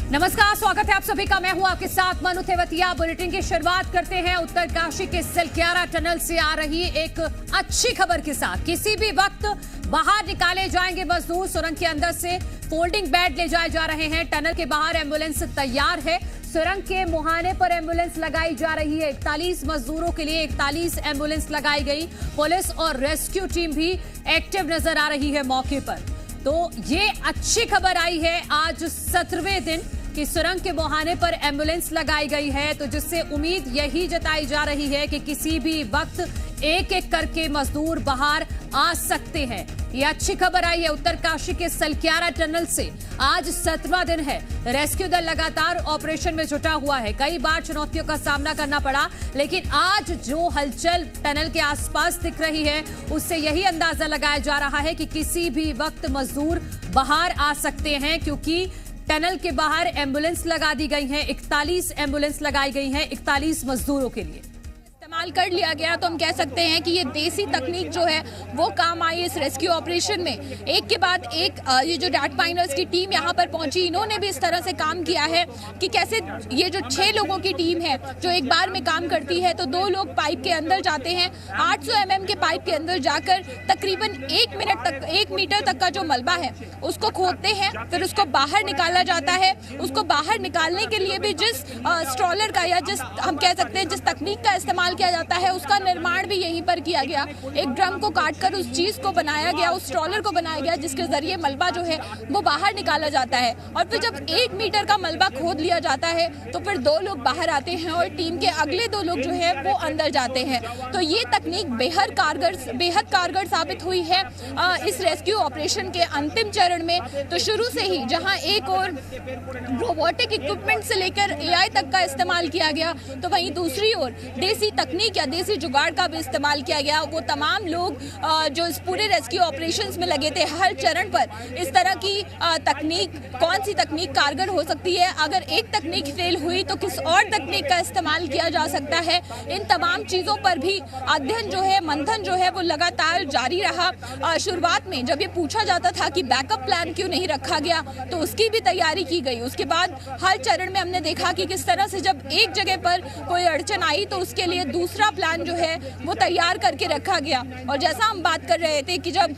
नमस्कार, स्वागत है आप सभी का। मैं हूं आपके साथ मनु तेवतिया। बुलेटिन की शुरुआत करते हैं उत्तरकाशी के सलक्यारा टनल से आ रही एक अच्छी खबर के साथ। किसी भी वक्त बाहर निकाले जाएंगे मजदूर। सुरंग के अंदर से फोल्डिंग बेड ले जाए जा रहे हैं। टनल के बाहर एम्बुलेंस तैयार है। सुरंग के मुहाने पर एम्बुलेंस लगाई जा रही है। 41 मजदूरों के लिए 41 एम्बुलेंस लगाई गई। पुलिस और रेस्क्यू टीम भी एक्टिव नजर आ रही है मौके पर। तो ये अच्छी खबर आई है आज 17वें दिन कि सुरंग के मुहाने पर एम्बुलेंस लगाई गई है, तो जिससे उम्मीद यही जताई जा रही है कि किसी भी वक्त एक एक करके मजदूर बाहर आ सकते हैं। ये अच्छी खबर आई है उत्तरकाशी के सलक्यारा टनल से। आज 17वां दिन है। रेस्क्यू दल लगातार ऑपरेशन में जुटा हुआ है। कई बार चुनौतियों का सामना करना पड़ा, लेकिन आज जो हलचल टनल के आसपास दिख रही है उससे यही अंदाजा लगाया जा रहा है कि किसी भी वक्त मजदूर बाहर आ सकते हैं, क्योंकि टनल के बाहर एम्बुलेंस लगा दी गई है। 41 एम्बुलेंस लगाई गई हैं 41 मजदूरों के लिए। इस्तेमाल कर लिया गया, तो हम कह सकते हैं कि ये देसी तकनीक जो है वो काम आई इस रेस्क्यू ऑपरेशन में। एक के बाद एक ये जो रैट फाइंडर्स की टीम यहाँ पर पहुंची, इन्होंने भी इस तरह से काम किया है कि कैसे ये जो 6 लोगों की टीम है जो एक बार में काम करती है, तो 2 लोग पाइप के अंदर जाते हैं। 800 mm के पाइप के अंदर जाकर तकरीबन 1 मीटर तक का जो मलबा है उसको खोदते हैं, फिर उसको बाहर निकाला जाता है। उसको बाहर निकालने के लिए भी जिस स्ट्रॉलर का या जिस हम कह सकते हैं जिस तकनीक का इस्तेमाल किया जाता है, उसका निर्माण भी यहीं पर किया गया। एक ड्रम को काटकर उस चीज को बनाया गया, उस स्ट्रॉलर को बनाया गया, जिसके जरिए मलबा जो है वो बाहर निकाला जाता है। और फिर जब 1 मीटर का मलबा खोद लिया जाता है तो फिर 2 लोग बाहर आते हैं और टीम के अगले 2 लोग जो है वो अंदर जाते हैं। तो ये तकनीक बेहद कारगर साबित हुई है इस रेस्क्यू ऑपरेशन के अंतिम चरण में। तो शुरू से ही जहां एक और रोबोटिक इक्विपमेंट से लेकर AI तक का इस्तेमाल किया गया, तो वहीं दूसरी ओर देसी तकनीक या देसी जुगाड़ का भी इस्तेमाल किया गया। वो तमाम लोग जो इस पूरे रेस्क्यू ऑपरेशंस में लगे थे, हर चरण पर इस तरह की तकनीक, कौन सी तकनीक कारगर हो सकती है, अगर एक तकनीक फेल हुई तो किस और तकनीक का इस्तेमाल किया जा सकता है, इन तमाम चीज़ों पर भी अध्ययन जो है, मंथन जो है वो लगातार जारी रहा। शुरुआत में जब ये पूछा जाता था कि बैकअप प्लान क्यों नहीं रखा गया, तो उसकी भी तैयारी की गई। उसके बाद हर चरण में हमने देखा कि किस तरह से जब एक जगह पर कोई अड़चन आई तो उसके लिए दूसरा प्लान जो है वो तैयार करके रखा गया। और जैसा हम बात कर रहे थे कि जब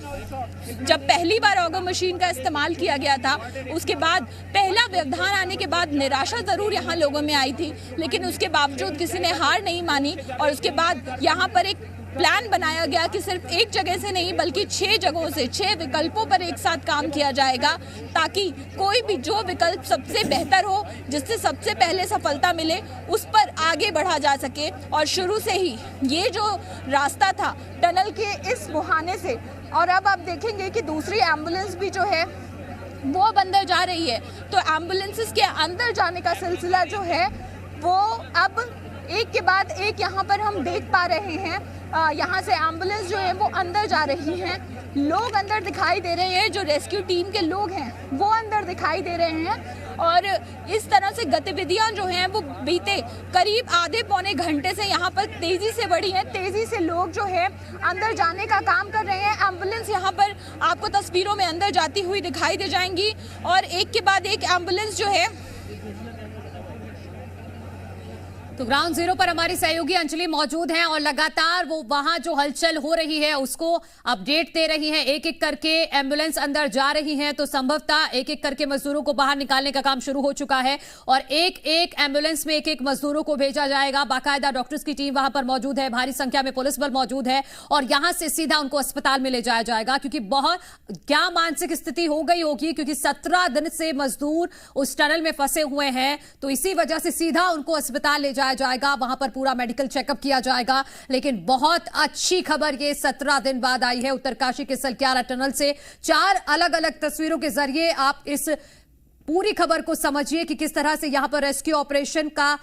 पहली बार ऑगर मशीन का इस्तेमाल किया गया था, उसके बाद पहला व्यवधान आने के बाद निराशा जरूर यहाँ लोगों में आई थी, लेकिन उसके बावजूद किसी ने हार नहीं मानी। और उसके बाद यहाँ पर एक प्लान बनाया गया कि सिर्फ एक जगह से नहीं बल्कि 6 जगहों से 6 विकल्पों पर एक साथ काम किया जाएगा, ताकि कोई भी जो विकल्प सबसे बेहतर हो, जिससे सबसे पहले सफलता मिले, उस पर आगे बढ़ा जा सके। और शुरू से ही ये जो रास्ता था टनल के इस मुहाने से, और अब आप देखेंगे कि दूसरी एम्बुलेंस भी जो है वो अब अंदर जा रही है। तो एम्बुलेंसेस के अंदर जाने का सिलसिला जो है वो अब एक के बाद एक यहाँ पर हम देख पा रहे हैं। यहाँ से एम्बुलेंस जो है वो अंदर जा रही हैं, लोग अंदर दिखाई दे रहे हैं, जो रेस्क्यू टीम के लोग हैं वो अंदर दिखाई दे रहे हैं। और इस तरह से गतिविधियां जो हैं वो बीते करीब आधे पौने घंटे से यहाँ पर तेज़ी से बढ़ी हैं। तेज़ी से लोग जो है अंदर जाने का काम कर रहे हैं। एम्बुलेंस यहाँ पर आपको तस्वीरों में अंदर जाती हुई दिखाई दे जाएंगी, और एक के बाद एक एम्बुलेंस जो है। तो ग्राउंड जीरो पर हमारी सहयोगी अंजलि मौजूद हैं और लगातार वो वहां जो हलचल हो रही है उसको अपडेट दे रही हैं। एक एक करके एम्बुलेंस अंदर जा रही हैं, तो संभवतः एक एक करके मजदूरों को बाहर निकालने का काम शुरू हो चुका है और एक एक एम्बुलेंस में एक एक मजदूरों को भेजा जाएगा। बाकायदा डॉक्टर्स की टीम वहां पर मौजूद है, भारी संख्या में पुलिस बल मौजूद है और यहां से सीधा उनको अस्पताल में ले जाया जाएगा, क्योंकि बहुत क्या मानसिक स्थिति हो गई होगी, क्योंकि 17 दिन से मजदूर उस टनल में फंसे हुए हैं। तो इसी वजह से सीधा उनको अस्पताल ले जाएगा, वहां पर पूरा मेडिकल चेकअप किया जाएगा। लेकिन बहुत अच्छी खबर ये 17 दिन बाद आई है उत्तरकाशी के सलक्यारा टनल से। 4 अलग अलग तस्वीरों के जरिए आप इस पूरी खबर को समझिए कि किस तरह से यहां पर रेस्क्यू ऑपरेशन का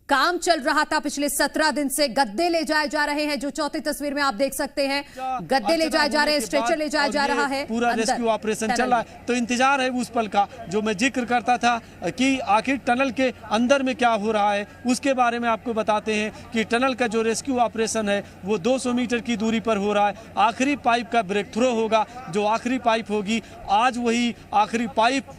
काम चल रहा था पिछले 17 दिन से। गद्दे ले जाए जा रहे हैं, जो चौथी तस्वीर में आप देख सकते हैं, गद्दे ले जाए जा रहे हैं, स्ट्रेचर ले जाया जा रहा है। पूरा रेस्क्यू ऑपरेशन चल रहा है, तो इंतजार है उस पल का जो मैं जिक्र करता था कि आखिर टनल के अंदर में क्या हो रहा है। उसके बारे में आपको बताते हैं कि टनल का जो रेस्क्यू ऑपरेशन है वो 200 मीटर की दूरी पर हो रहा है। आखिरी पाइप का ब्रेक थ्रू होगा, जो आखिरी पाइप होगी आज वही आखिरी पाइप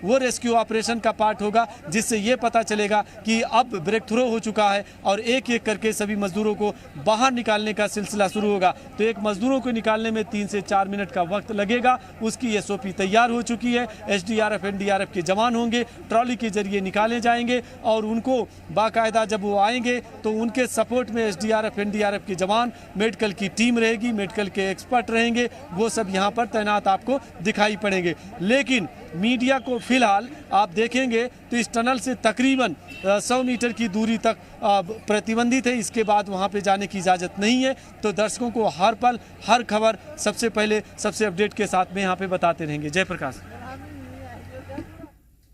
वो रेस्क्यू ऑपरेशन का पार्ट होगा, जिससे ये पता चलेगा कि अब ब्रेक थ्रू हो चुका है और एक एक करके सभी मजदूरों को बाहर निकालने का सिलसिला शुरू होगा। तो एक मजदूरों को निकालने में 3 से 4 मिनट का वक्त लगेगा। उसकी SOP तैयार हो चुकी है। SDRF NDRF के जवान होंगे, ट्रॉली के जरिए निकाले जाएंगे और उनको बाकायदा जब वो आएंगे तो उनके सपोर्ट में SDRF NDRF के जवान, मेडिकल की टीम रहेगी, मेडिकल के एक्सपर्ट रहेंगे, वो सब यहाँ पर तैनात आपको दिखाई पड़ेंगे। लेकिन मीडिया को फिलहाल आप देखेंगे तो इस टनल से तकरीबन 100 मीटर की दूरी तक प्रतिबंधित है। इसके बाद वहां पे जाने की इजाज़त नहीं है। तो दर्शकों को हर पल हर खबर सबसे पहले सबसे अपडेट के साथ में यहाँ पे बताते रहेंगे। जयप्रकाश।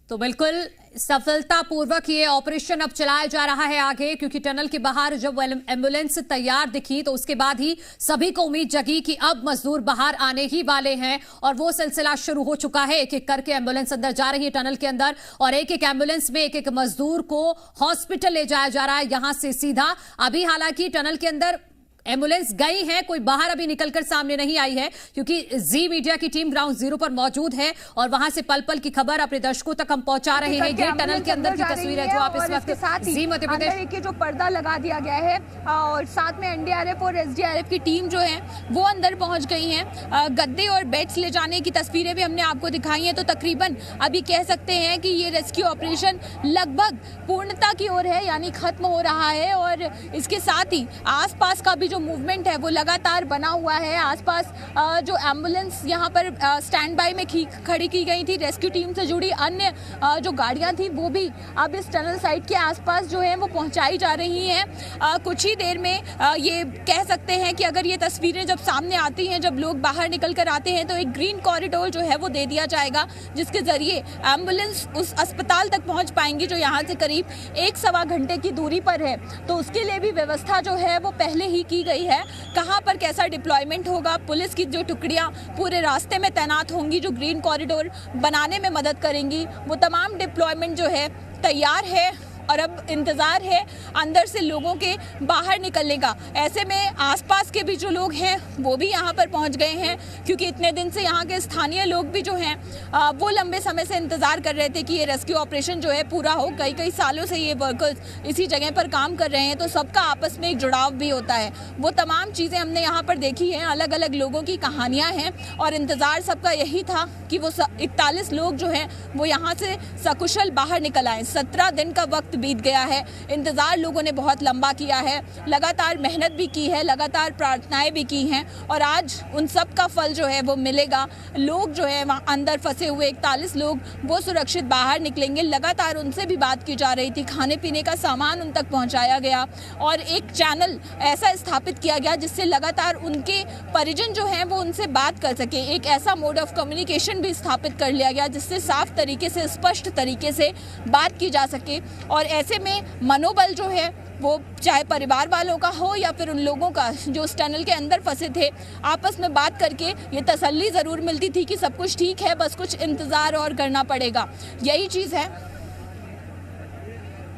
तो बिल्कुल सफलतापूर्वक ये ऑपरेशन अब चलाया जा रहा है आगे, क्योंकि टनल के बाहर जब एम्बुलेंस तैयार दिखी तो उसके बाद ही सभी को उम्मीद जगी कि अब मजदूर बाहर आने ही वाले हैं और वो सिलसिला शुरू हो चुका है। एक एक करके एम्बुलेंस अंदर जा रही है टनल के अंदर और एक एक एम्बुलेंस में एक एक मजदूर को हॉस्पिटल ले जाया जा रहा है यहां से सीधा। अभी हालांकि टनल के अंदर एम्बुलेंस गई है, कोई बाहर अभी निकलकर सामने नहीं आई है, क्योंकि जी मीडिया की टीम ग्राउंड जीरो पर मौजूद है और वहां से पल पल की खबर अपने दर्शकों तक हम पहुंचा रहे हैं। ये टनल के अंदर की तस्वीर है जो आप इस वक्त जी मध्य प्रदेश के जो पर्दा लगा दिया गया है और साथ में NDRF और SDRF की टीम जो है वो अंदर पहुंच गई है। गद्दे और बेड्स ले जाने की तस्वीरें भी हमने आपको दिखाई है। तो तकरीबन अभी कह सकते हैं कि ये रेस्क्यू ऑपरेशन लगभग पूर्णता की ओर है, यानी खत्म हो रहा है। और इसके साथ ही आसपास का भी जो मूवमेंट है वो लगातार बना हुआ है। आसपास जो एम्बुलेंस यहाँ पर स्टैंड बाय में खड़ी की गई थी, रेस्क्यू टीम से जुड़ी अन्य जो गाड़ियाँ थी वो भी अब इस टनल साइट के आसपास जो है वो पहुँचाई जा रही हैं। कुछ ही देर में ये कह सकते हैं कि अगर ये तस्वीरें जब सामने आती हैं, जब लोग बाहर निकल कर आते हैं, तो एक ग्रीन कॉरिडोर जो है वो दे दिया जाएगा, जिसके जरिए एम्बुलेंस उस अस्पताल तक पहुँच पाएंगी जो यहाँ से करीब 1-1.25 घंटे की दूरी पर है। तो उसके लिए भी व्यवस्था जो है वो पहले ही की गई है। कहां पर कैसा डिप्लॉयमेंट होगा, पुलिस की जो टुकड़ियां पूरे रास्ते में तैनात होंगी जो ग्रीन कॉरिडोर बनाने में मदद करेंगी, वो तमाम डिप्लॉयमेंट जो है तैयार है और अब इंतज़ार है अंदर से लोगों के बाहर निकलने का। ऐसे में आसपास के भी जो लोग हैं वो भी यहाँ पर पहुँच गए हैं, क्योंकि इतने दिन से यहाँ के स्थानीय लोग भी जो हैं वो लंबे समय से इंतज़ार कर रहे थे कि ये रेस्क्यू ऑपरेशन जो है पूरा हो। कई सालों से ये वर्कर्स इसी जगह पर काम कर रहे हैं, तो सबका आपस में एक जुड़ाव भी होता है। वो तमाम चीज़ें हमने यहाँ पर देखी हैं, अलग अलग लोगों की कहानियाँ हैं और इंतज़ार सबका यही था कि वो 41 लोग जो हैं वो यहाँ से सकुशल बाहर निकल आए। 17 दिन का वक्त बीत गया है, इंतजार लोगों ने बहुत लंबा किया है, लगातार मेहनत भी की है, लगातार प्रार्थनाएं भी की हैं और आज उन सब का फल जो है वो मिलेगा। लोग जो है वहाँ अंदर फंसे हुए 41 लोग वो सुरक्षित बाहर निकलेंगे। लगातार उनसे भी बात की जा रही थी, खाने पीने का सामान उन तक पहुँचाया गया और एक चैनल ऐसा स्थापित किया गया जिससे लगातार उनके परिजन जो हैं वो उनसे बात कर सके। एक ऐसा मोड ऑफ कम्युनिकेशन भी स्थापित कर लिया गया जिससे साफ तरीके से, स्पष्ट तरीके से बात की जा सके। और ऐसे में मनोबल जो है वो चाहे परिवार वालों का हो या फिर उन लोगों का जो उस टनल के अंदर फंसे थे, आपस में बात करके ये तसल्ली ज़रूर मिलती थी कि सब कुछ ठीक है, बस कुछ इंतज़ार और करना पड़ेगा। यही चीज़ है।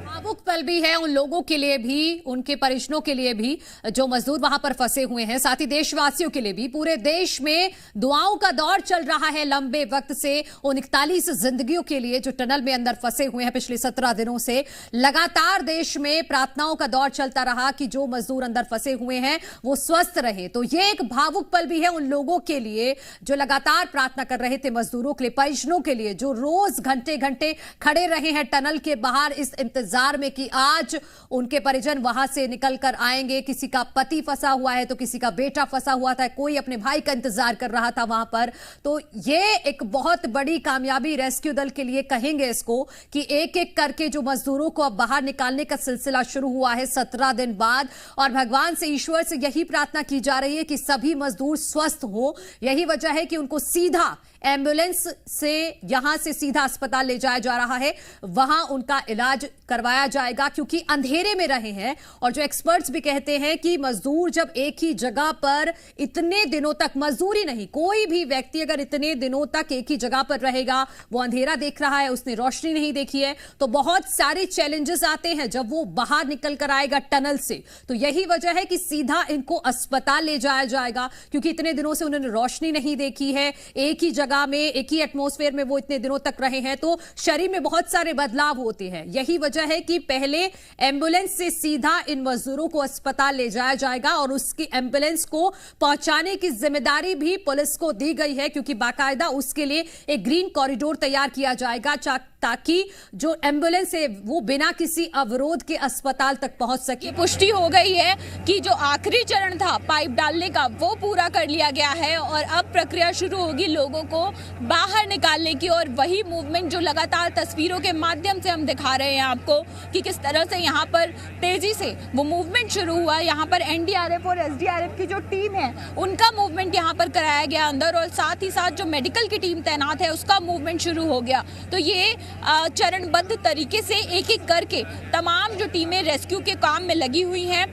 भावुक पल भी है उन लोगों के लिए भी, उनके परिजनों के लिए भी जो मजदूर वहां पर फंसे हुए हैं, साथ ही देशवासियों के लिए भी। पूरे देश में दुआओं का दौर चल रहा है लंबे वक्त से उन 41 जिंदगियों के लिए जो टनल में अंदर फंसे हुए हैं। पिछले 17 दिनों से लगातार देश में प्रार्थनाओं का दौर चलता रहा कि जो मजदूर अंदर फंसे हुए हैं वो स्वस्थ रहे। तो ये एक भावुक पल भी है उन लोगों के लिए जो लगातार प्रार्थना कर रहे थे, मजदूरों के लिए, परिजनों के लिए, जो रोज घंटे घंटे खड़े रहे हैं टनल के बाहर इस इंतजार में कि आज उनके परिजन वहां से निकलकर आएंगे। किसी का पति फंसा हुआ है तो किसी का बेटा फंसा हुआ था, कोई अपने भाई का इंतजार कर रहा था वहां पर। तो ये एक बहुत बड़ी कामयाबी रेस्क्यू दल के लिए कहेंगे इसको कि एक एक करके जो मजदूरों को अब बाहर निकालने का सिलसिला शुरू हुआ है 17 दिन बाद। और भगवान से, ईश्वर से यही प्रार्थना की जा रही है कि सभी मजदूर स्वस्थ हो। यही वजह है कि उनको सीधा एम्बुलेंस से यहां से सीधा अस्पताल ले जाया जा रहा है, वहां उनका इलाज करवाया लगाया जाएगा क्योंकि अंधेरे में रहे हैं। और जो एक्सपर्ट्स भी कहते हैं कि मजदूर जब एक ही जगह पर इतने दिनों तक, मजदूरी नहीं, कोई भी व्यक्ति अगर इतने दिनों तक एक ही जगह पर रहेगा, वो अंधेरा देख रहा है, उसने रोशनी नहीं देखी है, तो बहुत सारे चैलेंजेस आते हैं जब वो बाहर निकल कर आएगा टनल से। तो यही वजह है कि सीधा इनको अस्पताल ले जाया जाएगा क्योंकि इतने दिनों से उन्होंने रोशनी नहीं देखी है, एक ही जगह में, एक ही एटमॉस्फेयर में वो इतने दिनों तक रहे हैं, तो शरीर में बहुत सारे बदलाव होते हैं। यही वजह है कि पहले एम्बुलेंस से सीधा इन मजदूरों को अस्पताल ले जाया जाएगा और उसकी एम्बुलेंस को पहुंचाने की जिम्मेदारी भी पुलिस को दी गई है क्योंकि बाकायदा उसके लिए एक ग्रीन कॉरिडोर तैयार किया जाएगा ताकि जो एम्बुलेंस है वो बिना किसी अवरोध के अस्पताल तक पहुंच सके। पुष्टि हो गई है कि जो आखिरी चरण था पाइप डालने का वो पूरा कर लिया गया है और अब प्रक्रिया शुरू होगी लोगों को बाहर निकालने की। और वही मूवमेंट जो लगातार तस्वीरों के माध्यम से हम दिखा रहे हैं आपको कि किस तरह से यहाँ पर तेजी से वो मूवमेंट शुरू हुआ। यहाँ पर एनडीआरएफ और एसडीआरएफ की जो टीम है उनका मूवमेंट यहाँ पर कराया गया अंदर, और साथ ही साथ जो मेडिकल की टीम तैनात है उसका मूवमेंट शुरू हो गया। तो ये चरणबद्ध तरीके से एक एक करके तमाम जो टीमें रेस्क्यू के काम में लगी हुई हैं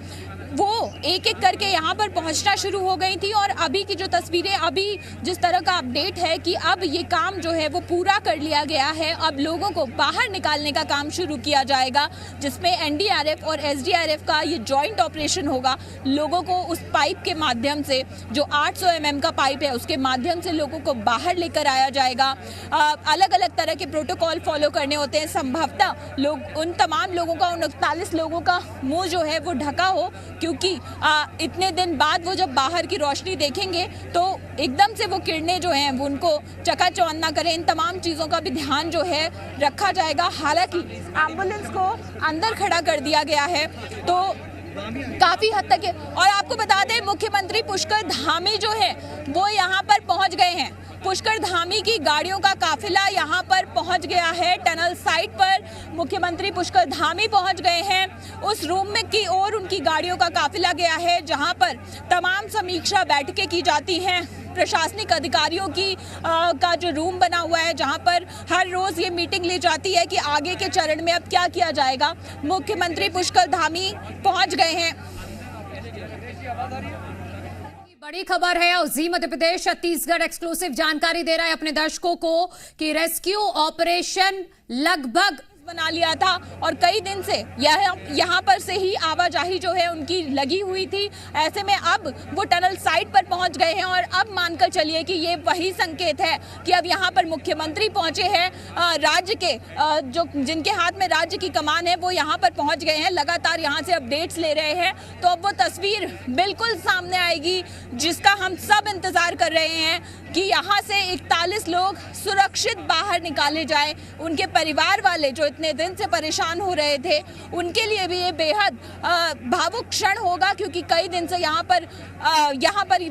वो एक एक करके यहाँ पर पहुँचना शुरू हो गई थी। और अभी की जो तस्वीरें, अभी जिस तरह का अपडेट है कि अब ये काम जो है वो पूरा कर लिया गया है, अब लोगों को बाहर निकालने का काम शुरू किया जाएगा जिसमें एनडीआरएफ और एसडीआरएफ का ये जॉइंट ऑपरेशन होगा। लोगों को उस पाइप के माध्यम से, जो 800 mm का पाइप है उसके माध्यम से लोगों को बाहर लेकर आया जाएगा। अलग अलग तरह के प्रोटोकॉल फॉलो करने होते हैं। संभवतः लोग, उन तमाम लोगों का, उन 41 लोगों का मुँह जो है वो ढका हो क्योंकि इतने दिन बाद वो जब बाहर की रोशनी देखेंगे तो एकदम से वो किरणें जो हैं वो उनको चकाचौंध ना करें। इन तमाम चीज़ों का भी ध्यान जो है रखा जाएगा। हालांकि एम्बुलेंस को अंदर खड़ा कर दिया गया है तो काफ़ी हद तक है। और आपको बता दें मुख्यमंत्री पुष्कर धामी जो है वो यहाँ पर पहुँच गए हैं। पुष्कर धामी की गाड़ियों का काफिला यहाँ पर पहुँच गया है। टनल साइट पर मुख्यमंत्री पुष्कर धामी पहुँच गए हैं। उस रूम में की ओर उनकी गाड़ियों का काफिला गया है जहाँ पर तमाम समीक्षा बैठकें की जाती हैं। प्रशासनिक अधिकारियों की का जो रूम बना हुआ है जहाँ पर हर रोज ये मीटिंग ली जाती है कि आगे के चरण में अब क्या किया जाएगा। मुख्यमंत्री पुष्कर धामी पहुँच गए हैं। बड़ी खबर है और जी मध्य प्रदेश छत्तीसगढ़ एक्सक्लूसिव जानकारी दे रहा है अपने दर्शकों को कि रेस्क्यू ऑपरेशन लगभग बना लिया था और कई दिन से यहाँ पर से ही आवाजाही जो है उनकी लगी हुई थी। ऐसे में अब वो टनल साइट पर पहुंच गए हैं और अब मानकर चलिए कि ये वही संकेत है कि अब यहाँ पर मुख्यमंत्री पहुंचे हैं। राज्य के जो जिनके हाथ में राज्य की कमान है वो यहाँ पर पहुंच गए हैं, लगातार यहाँ से अपडेट्स ले रहे हैं। तो अब वो तस्वीर बिल्कुल सामने आएगी जिसका हम सब इंतजार कर रहे हैं कि यहाँ से 41 लोग सुरक्षित बाहर निकाले जाए। उनके परिवार वाले जो इतने दिन से परेशान हो रहे थे उनके लिए भी ये बेहद भावुक क्षण होगा क्योंकि कई दिन से यहाँ पर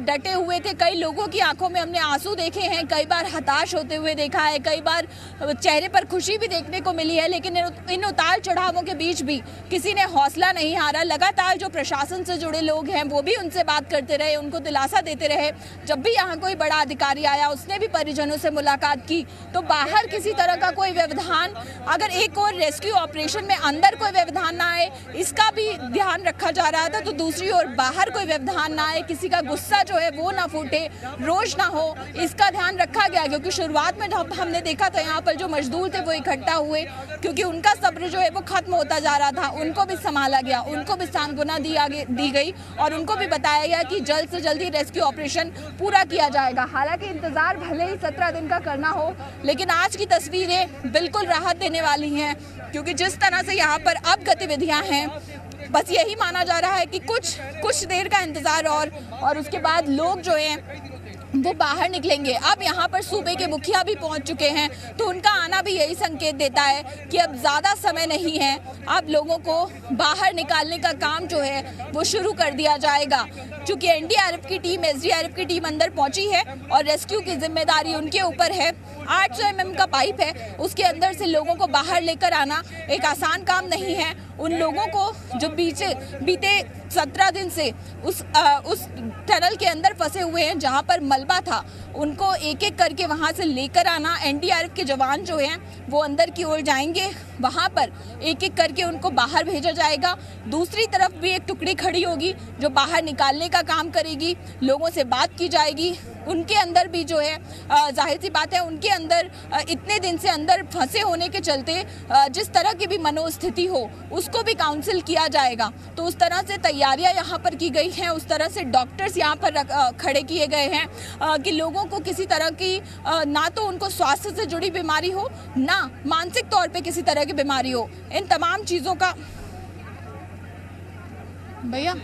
डटे हुए थे। कई लोगों की आंखों में हमने आंसू देखे हैं, कई बार हताश होते हुए देखा है, कई बार चेहरे पर खुशी भी देखने को मिली है। लेकिन इन उतार चढ़ावों के बीच भी किसी ने हौसला नहीं हारा। लगातार जो प्रशासन से जुड़े लोग हैं वो भी उनसे बात करते रहे, उनको दिलासा देते रहे। जब भी यहाँ कोई बड़ा अधिकारी आया उसने भी परिजनों से मुलाकात की। तो बाहर किसी तरह का कोई व्यवधान, अगर एक और रेस्क्यू ऑपरेशन में अंदर कोई व्यवधान ना आए इसका भी ध्यान रखा जा रहा था, तो दूसरी ओर बाहर कोई व्यवधान ना आए, किसी का गुस्सा जो है वो ना फूटे, रोष ना हो, इसका ध्यान रखा गया। क्योंकि शुरुआत में जब हमने देखा था यहाँ पर जो मजदूर थे वो इकट्ठा हुए क्योंकि उनका सब्र जो है वो खत्म होता जा रहा था। उनको भी संभाला गया, उनको भी सांत्वना दी गई और उनको भी बताया गया कि जल्द से जल्द ही रेस्क्यू ऑपरेशन पूरा किया जाएगा। हालांकि इंतजार भले ही 17 दिन का करना हो, लेकिन आज की तस्वीरें बिल्कुल राहत देने वाली हैं क्योंकि जिस तरह से यहाँ पर अब गतिविधियाँ हैं, बस यही माना जा रहा है कि कुछ देर का इंतजार और उसके बाद लोग जो हैं वो बाहर निकलेंगे। अब यहाँ पर सूबे के मुखिया भी पहुँच चुके हैं तो उनका आना भी यही संकेत देता है कि अब ज़्यादा समय नहीं है, अब लोगों को बाहर निकालने का काम जो है वो शुरू कर दिया जाएगा। चूँकि एनडीआरएफ की टीम, एसडीआरएफ की टीम अंदर पहुँची है और रेस्क्यू की जिम्मेदारी उनके ऊपर है। 800 mm का पाइप है, उसके अंदर से लोगों को बाहर लेकर आना एक आसान काम नहीं है उन लोगों को जो बीते 17 दिन से उस टनल के अंदर फंसे हुए हैं जहां पर मलबा था, उनको एक एक करके वहां से लेकर आना। एनडीआरएफ के जवान जो हैं वो अंदर की ओर जाएंगे, वहां पर एक एक करके उनको बाहर भेजा जाएगा। दूसरी तरफ भी एक टुकड़ी खड़ी होगी जो बाहर निकालने का काम करेगी, लोगों से बात की जाएगी। उनके अंदर भी जो है जाहिर सी बात है, उनके अंदर इतने दिन से अंदर फंसे होने के चलते जिस तरह की भी मनोस्थिति हो उसको भी काउंसिल किया जाएगा। तो उस तरह से तैयारियां यहाँ पर की गई हैं, उस तरह से डॉक्टर्स यहाँ पर खड़े किए गए हैं कि लोगों को किसी तरह की ना तो उनको स्वास्थ्य से जुड़ी बीमारी हो, ना मानसिक तौर पे किसी तरह की बीमारी हो। इन तमाम चीज़ों का भैया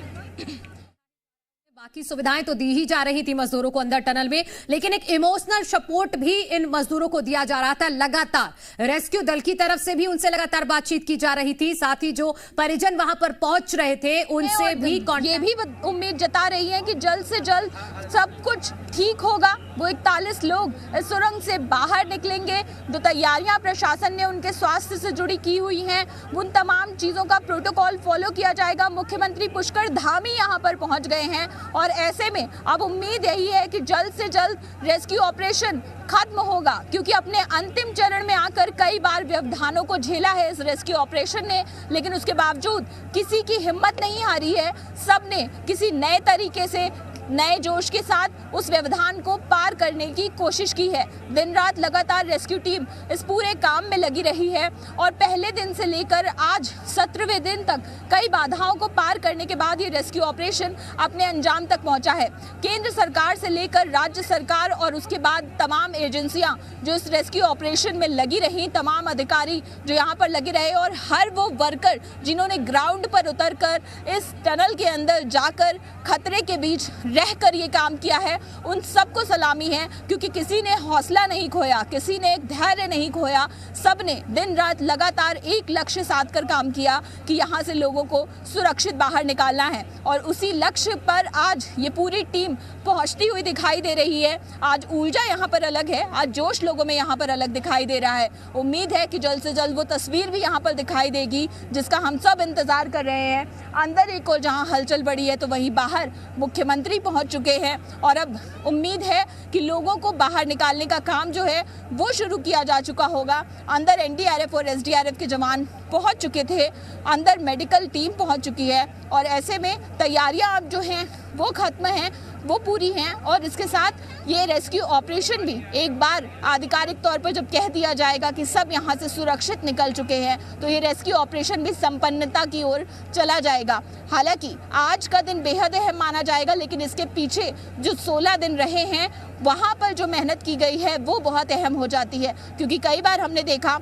बाकी सुविधाएं तो दी ही जा रही थी मजदूरों को अंदर टनल में, लेकिन एक इमोशनल सपोर्ट भी इन मजदूरों को दिया जा रहा था। लगातार रेस्क्यू दल की तरफ से भी उनसे लगातार बातचीत की जा रही थी, साथ ही जो परिजन वहां पर पहुंच रहे थे उनसे भी ये भी उम्मीद जता रही है कि जल्द से जल्द सब कुछ ठीक होगा। वो 41 लोग इस सुरंग से बाहर निकलेंगे। जो तैयारियां प्रशासन ने उनके स्वास्थ्य से जुड़ी की हुई हैं, उन तमाम चीज़ों का प्रोटोकॉल फॉलो किया जाएगा। मुख्यमंत्री पुष्कर धामी यहाँ पर पहुँच गए हैं और ऐसे में अब उम्मीद यही है कि जल्द से जल्द रेस्क्यू ऑपरेशन खत्म होगा, क्योंकि अपने अंतिम चरण में आकर कई बार व्यवधानों को झेला है इस रेस्क्यू ऑपरेशन ने, लेकिन उसके बावजूद किसी की हिम्मत नहीं हारी है। सबने किसी नए तरीके से, नए जोश के साथ उस व्यवधान को पार करने की कोशिश की है। दिन रात लगातार रेस्क्यू टीम इस पूरे काम में लगी रही है और पहले दिन से लेकर आज 17वें दिन तक कई बाधाओं को पार करने के बाद ये रेस्क्यू ऑपरेशन अपने अंजाम तक पहुंचा है। केंद्र सरकार से लेकर राज्य सरकार और उसके बाद तमाम एजेंसियां जो इस रेस्क्यू ऑपरेशन में लगी रही, तमाम अधिकारी जो यहाँ पर लगे रहे और हर वो वर्कर जिन्होंने ग्राउंड पर उतरकर इस टनल के अंदर जाकर खतरे के बीच रहकर ये काम किया है, उन सबको सलामी है, क्योंकि किसी ने हौसला नहीं खोया, किसी ने धैर्य नहीं खोया। सबने दिन रात लगातार एक लक्ष्य साध कर काम किया कि यहाँ से लोगों को सुरक्षित बाहर निकालना है और उसी लक्ष्य पर आज ये पूरी टीम पहुँचती हुई दिखाई दे रही है। आज ऊर्जा यहाँ पर अलग है, आज जोश लोगों में यहाँ पर अलग दिखाई दे रहा है। उम्मीद है कि जल्द से जल्द वो तस्वीर भी यहाँ पर दिखाई देगी जिसका हम सब इंतजार कर रहे हैं। अंदर एक और जहाँ हलचल बढ़ी है तो वहीं बाहर मुख्यमंत्री पहुंच चुके हैं और अब उम्मीद है कि लोगों को बाहर निकालने का काम जो है वो शुरू किया जा चुका होगा। अंदर एनडीआरएफ और एसडीआरएफ के जवान पहुंच चुके थे, अंदर मेडिकल टीम पहुंच चुकी है और ऐसे में तैयारियां अब जो हैं वो खत्म हैं, वो पूरी हैं और इसके साथ ये रेस्क्यू ऑपरेशन भी एक बार आधिकारिक तौर पर जब कह दिया जाएगा कि सब यहाँ से सुरक्षित निकल चुके हैं तो ये रेस्क्यू ऑपरेशन भी संपन्नता की ओर चला जाएगा। हालांकि आज का दिन बेहद अहम माना जाएगा, लेकिन इसके पीछे जो 16 दिन रहे हैं वहाँ पर जो मेहनत की गई है वो बहुत अहम हो जाती है, क्योंकि कई बार हमने देखा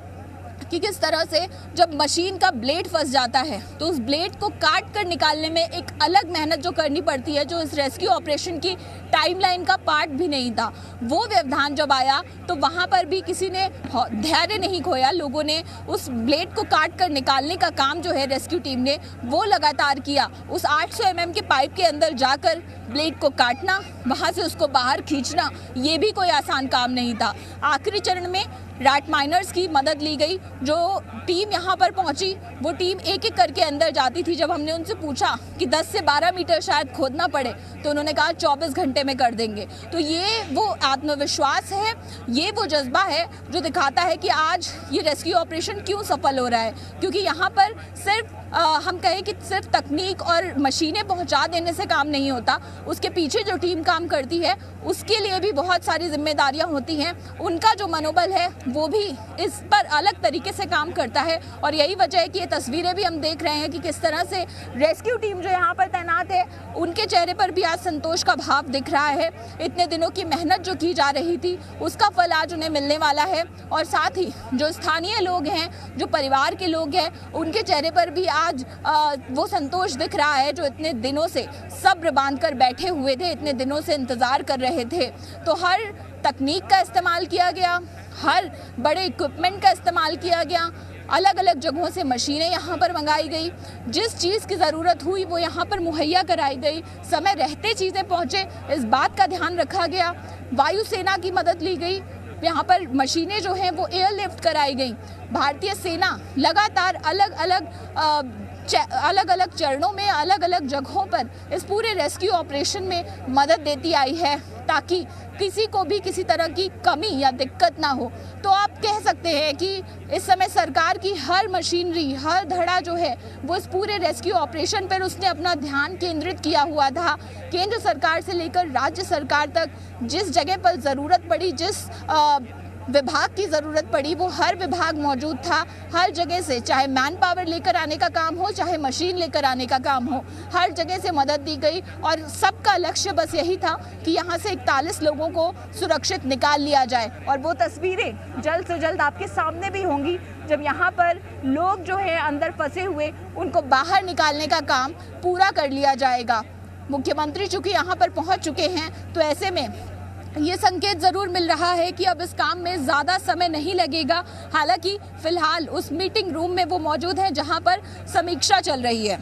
कि किस तरह से जब मशीन का ब्लेड फंस जाता है तो उस ब्लेड को काट कर निकालने में एक अलग मेहनत जो करनी पड़ती है, जो इस रेस्क्यू ऑपरेशन की टाइमलाइन का पार्ट भी नहीं था। वो व्यवधान जब आया तो वहाँ पर भी किसी ने धैर्य नहीं खोया, लोगों ने उस ब्लेड को काट कर निकालने का काम जो है रेस्क्यू टीम ने वो लगातार किया। उस 800 mm के पाइप के अंदर जाकर ब्लेड को काटना, वहाँ से उसको बाहर खींचना, ये भी कोई आसान काम नहीं था। आखिरी चरण में रैट माइनर्स की मदद ली गई। जो टीम यहाँ पर पहुँची वो टीम एक एक करके अंदर जाती थी। जब हमने उनसे पूछा कि 10 से 12 मीटर शायद खोदना पड़े तो उन्होंने कहा 24 घंटे में कर देंगे। तो ये वो आत्मविश्वास है, ये वो जज्बा है जो दिखाता है कि आज ये रेस्क्यू ऑपरेशन क्यों सफल हो रहा है, क्योंकि यहाँ पर सिर्फ हम कहें कि सिर्फ तकनीक और मशीनें पहुंचा देने से काम नहीं होता, उसके पीछे जो टीम काम करती है उसके लिए भी बहुत सारी जिम्मेदारियां होती हैं। उनका जो मनोबल है वो भी इस पर अलग तरीके से काम करता है और यही वजह है कि ये तस्वीरें भी हम देख रहे हैं कि किस तरह से रेस्क्यू टीम जो यहाँ पर तैनात है उनके चेहरे पर भी आज संतोष का भाव दिख रहा है। इतने दिनों की मेहनत जो की जा रही थी उसका फल आज उन्हें मिलने वाला है और साथ ही जो स्थानीय लोग हैं, जो परिवार के लोग हैं, उनके चेहरे पर भी आज वो संतोष दिख रहा है जो इतने दिनों से सब्र बांधकर बैठे हुए थे, इतने दिनों से इंतजार कर रहे थे। तो हर तकनीक का इस्तेमाल किया गया, हर बड़े इक्विपमेंट का इस्तेमाल किया गया, अलग अलग जगहों से मशीनें यहाँ पर मंगाई गई, जिस चीज़ की ज़रूरत हुई वो यहाँ पर मुहैया कराई गई, समय रहते चीज़ें पहुँचे इस बात का ध्यान रखा गया। वायुसेना की मदद ली गई, यहाँ पर मशीनें जो हैं वो एयरलिफ्ट कराई गई। भारतीय सेना लगातार अलग अलग चरणों में, अलग अलग जगहों पर इस पूरे रेस्क्यू ऑपरेशन में मदद देती आई है ताकि किसी को भी किसी तरह की कमी या दिक्कत ना हो। तो आप कह सकते हैं कि इस समय सरकार की हर मशीनरी, हर धड़ा जो है वो इस पूरे रेस्क्यू ऑपरेशन पर उसने अपना ध्यान केंद्रित किया हुआ था। केंद्र सरकार से लेकर राज्य सरकार तक जिस जगह पर ज़रूरत पड़ी, जिस विभाग की ज़रूरत पड़ी, वो हर विभाग मौजूद था। हर जगह से, चाहे मैन पावर लेकर आने का काम हो, चाहे मशीन लेकर आने का काम हो, हर जगह से मदद दी गई और सबका लक्ष्य बस यही था कि यहाँ से 41 लोगों को सुरक्षित निकाल लिया जाए। और वो तस्वीरें जल्द से जल्द आपके सामने भी होंगी जब यहाँ पर लोग जो है अंदर फंसे हुए, उनको बाहर निकालने का काम पूरा कर लिया जाएगा। मुख्यमंत्री चूँकि यहाँ पर पहुँच चुके हैं, तो ऐसे में ये संकेत ज़रूर मिल रहा है कि अब इस काम में ज़्यादा समय नहीं लगेगा। हालांकि फिलहाल उस मीटिंग रूम में वो मौजूद हैं जहां पर समीक्षा चल रही है।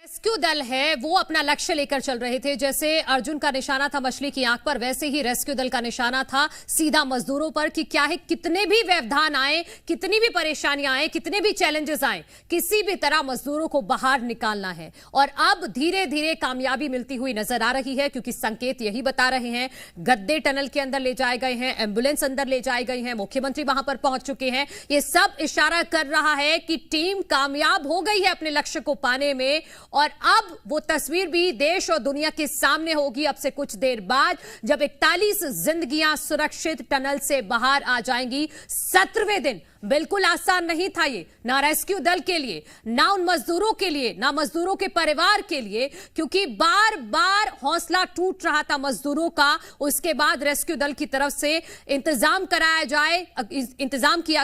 रेस्क्यू दल है वो अपना लक्ष्य लेकर चल रहे थे। जैसे अर्जुन का निशाना था मछली की आंख पर, वैसे ही रेस्क्यू दल का निशाना था सीधा मजदूरों पर कि क्या है, कितने भी व्यवधान आए, कितनी भी परेशानियां आए, कितने भी चैलेंजेस आए, किसी भी तरह मजदूरों को बाहर निकालना है। और अब धीरे धीरे कामयाबी मिलती हुई नजर आ रही है क्योंकि संकेत यही बता रहे हैं। गद्दे टनल के अंदर ले जाए गए हैं, एम्बुलेंस अंदर ले जाए गए हैं, मुख्यमंत्री वहां पर पहुंच चुके हैं। ये सब इशारा कर रहा है कि टीम कामयाब हो गई है अपने लक्ष्य को पाने में। और अब वो तस्वीर भी देश और दुनिया के सामने होगी अब से कुछ देर बाद, जब 41 जिंदगियां सुरक्षित टनल से बाहर आ जाएंगी। 17वें दिन बिल्कुल आसान नहीं था ये, ना रेस्क्यू दल के लिए, ना उन मजदूरों के लिए, ना मजदूरों के परिवार के लिए, क्योंकि बार बार हौसला टूट रहा था मजदूरों का। उसके बाद रेस्क्यू दल की तरफ से इंतजाम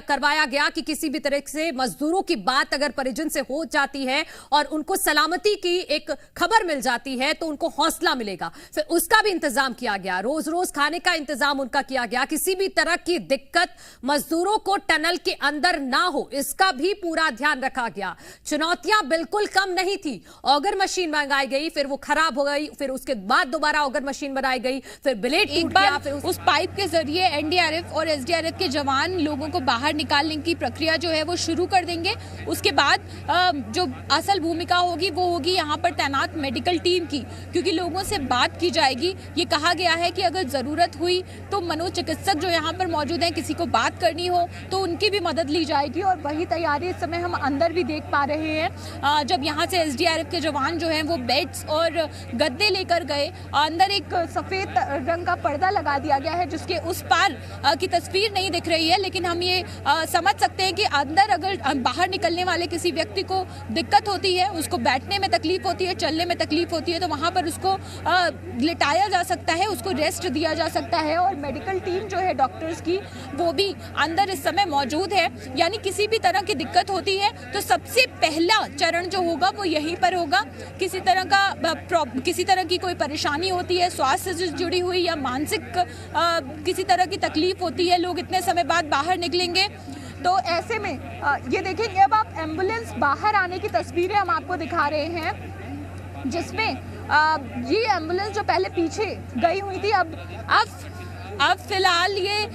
करवाया गया कि किसी भी तरह से मजदूरों की बात अगर परिजन से हो जाती है और उनको सलामती की एक खबर मिल जाती है तो उनको हौसला मिलेगा। फिर उसका भी इंतजाम किया गया, रोज रोज खाने का इंतजाम उनका किया गया। किसी भी तरह की दिक्कत मजदूरों को टनल के अंदर ना हो, इसका भी पूरा ध्यान रखा गया। चुनौतियां बिल्कुल कम नहीं थी। ऑगर मशीन मंगाई गई, फिर वो खराब हो गई, फिर उसके बाद दोबारा ऑगर मशीन बनाई गई, फिर ब्लेड एक बार फिर उस पाइप के जरिए एनडीआरएफ और एसडीआरएफ के जवान लोगों को बाहर निकालने की प्रक्रिया जो है वो शुरू कर देंगे। उसके बाद जो असल भूमिका होगी वो होगी यहाँ पर तैनात मेडिकल टीम की, क्योंकि लोगों से बात की जाएगी। ये कहा गया है कि अगर जरूरत हुई तो मनोचिकित्सक जो यहाँ पर मौजूद हैं, किसी को बात करनी हो तो उनकी भी मदद ली जाएगी। और वही तैयारी इस समय हम अंदर भी देख पा रहे हैं। जब यहाँ से एसडीआरएफ के जवान जो हैं वो बेड्स और गद्दे लेकर गए, अंदर एक सफेद रंग का पर्दा लगा दिया गया है जिसके उस पार की तस्वीर नहीं दिख रही है, लेकिन हम ये समझ सकते हैं कि अंदर अगर बाहर निकलने वाले किसी व्यक्ति को दिक्कत होती है, उसको बैठने में तकलीफ होती है, चलने में तकलीफ होती है, तो वहाँ पर उसको लिटाया जा सकता है, उसको रेस्ट दिया जा सकता है। और मेडिकल टीम जो है डॉक्टर्स की, वो भी अंदर इस समय मौजूद है। यानी किसी भी तरह की दिक्कत होती है तो सबसे पहला चरण जो होगा वो यहीं पर होगा। किसी तरह की कोई परेशानी होती है, स्वास्थ्य से जुड़ी हुई या मानसिक किसी तरह की तकलीफ होती है, लोग इतने समय बाद बाहर निकलेंगे। तो ऐसे में ये देखेंगे, अब आप एम्बुलेंस बाहर आने की तस्वीरें हम आपको दिखा रहे हैं, जिसमें ये एम्बुलेंस जो पहले पीछे गई हुई थी, अब फिलहाल ये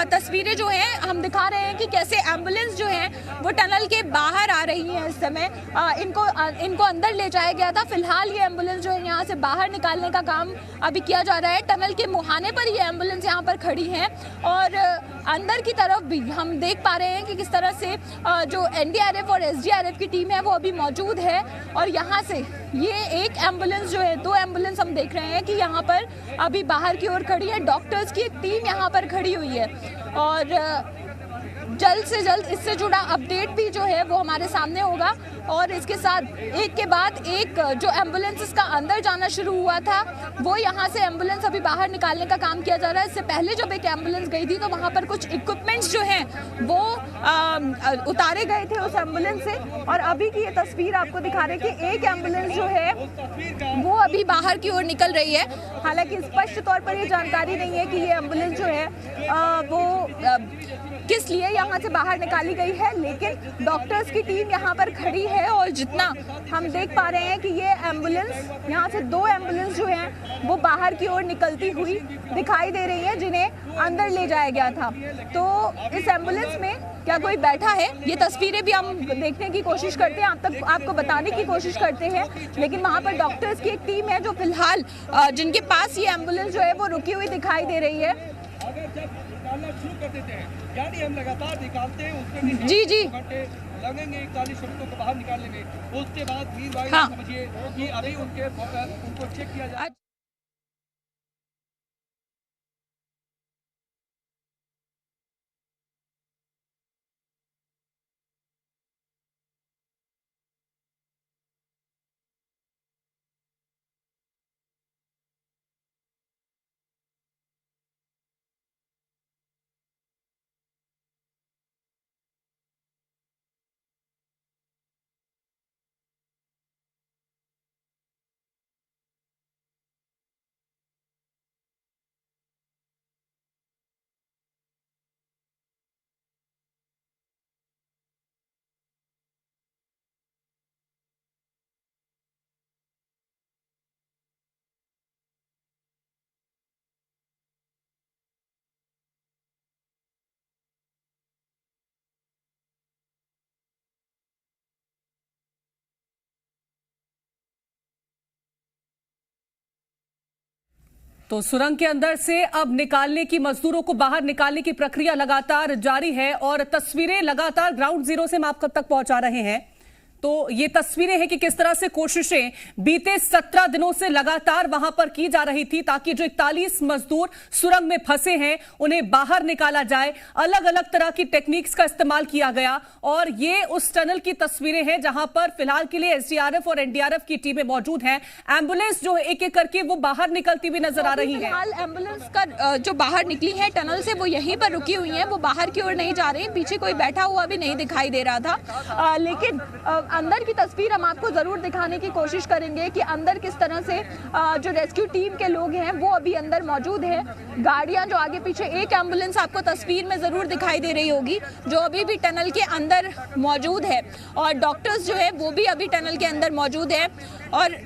तस्वीरें जो हैं हम दिखा रहे हैं कि कैसे एम्बुलेंस जो है वो टनल के बाहर आ रही है। इस समय इनको अंदर ले जाया गया था। फिलहाल ये एम्बुलेंस जो है यहाँ से बाहर निकालने का काम अभी किया जा रहा है। टनल के मुहाने पर ये एम्बुलेंस यहाँ पर खड़ी है और अंदर की तरफ भी हम देख पा रहे हैं कि किस तरह से जो एनडीआरएफ और एसडीआरएफ की टीम है वो अभी मौजूद है। और यहाँ से ये एक एम्बुलेंस जो है, 2 एम्बुलेंस हम देख रहे हैं कि यहाँ पर अभी बाहर की ओर खड़ी है। डॉक्टर्स की एक टीम यहाँ पर खड़ी हुई है और जल्द से जल्द इससे जुड़ा अपडेट भी जो है वो हमारे सामने होगा। और इसके साथ एक के बाद एक जो एम्बुलेंस का अंदर जाना शुरू हुआ था, वो यहाँ से एम्बुलेंस अभी बाहर निकालने का काम किया जा रहा है। इससे पहले जब एक एम्बुलेंस गई थी तो वहाँ पर कुछ इक्विपमेंट्स जो हैं वो उतारे गए थे उस एम्बुलेंस से। और अभी की ये तस्वीर आपको दिखा रहे हैं कि एक एम्बुलेंस जो है वो अभी बाहर की ओर निकल रही है। हालांकि स्पष्ट तौर पर ये जानकारी नहीं है कि ये एम्बुलेंस जो है वो किस लिए या यहाँ से बाहर निकाली गई है, लेकिन डॉक्टर्स की टीम यहाँ पर खड़ी है और जितना हम देख पा रहे हैं कि ये एम्बुलेंस, यहाँ से 2 एम्बुलेंस जो हैं वो बाहर की ओर निकलती हुई दिखाई दे रही हैं, जिन्हें अंदर ले जाया गया था। तो इस एम्बुलेंस में क्या कोई बैठा है, ये तस्वीरें भी हम देखने की कोशिश करते हैं, आपको बताने की कोशिश करते हैं, लेकिन वहाँ पर डॉक्टर्स की एक टीम है जो फिलहाल जिनके पास ये एम्बुलेंस जो है वो रुकी हुई दिखाई दे रही है। अगर जब निकालना शुरू कर देते हैं, यानी हम लगातार निकालते हैं, उसके जी जी लगेंगे 41 श्रमिकों को बाहर निकालने में, उसके बाद समझिए कि अभी उनको चेक किया जाए। तो सुरंग के अंदर से अब निकालने की, मजदूरों को बाहर निकालने की प्रक्रिया लगातार जारी है और तस्वीरें लगातार ग्राउंड जीरो से हम आप तक पहुंचा रहे हैं। तो ये तस्वीरें हैं कि किस तरह से कोशिशें बीते 17 दिनों से लगातार वहां पर की जा रही थी ताकि जो 41 मजदूर सुरंग में फंसे हैं उन्हें बाहर निकाला जाए। अलग अलग तरह की टेक्निक्स का इस्तेमाल किया गया और ये उस टनल की तस्वीरें हैं जहां पर फिलहाल के लिए एसडीआरएफ और एनडीआरएफ की टीमें मौजूद हैं। एम्बुलेंस जो एक एक करके वो बाहर निकलती हुई नजर आ रही है। फिलहाल एम्बुलेंस का जो बाहर निकली है टनल से वो यहीं पर रुकी हुई है, वो बाहर की ओर नहीं जा रही। पीछे कोई बैठा हुआ भी नहीं दिखाई दे रहा था, लेकिन अंदर की तस्वीर हम आपको जरूर दिखाने की कोशिश करेंगे कि अंदर किस तरह से जो रेस्क्यू टीम के लोग हैं वो अभी अंदर मौजूद है। गाड़ियां जो आगे पीछे, एक एम्बुलेंस आपको तस्वीर में जरूर दिखाई दे रही होगी जो अभी भी टनल के अंदर मौजूद है और डॉक्टर्स जो है वो भी अभी टनल के अंदर मौजूद है। और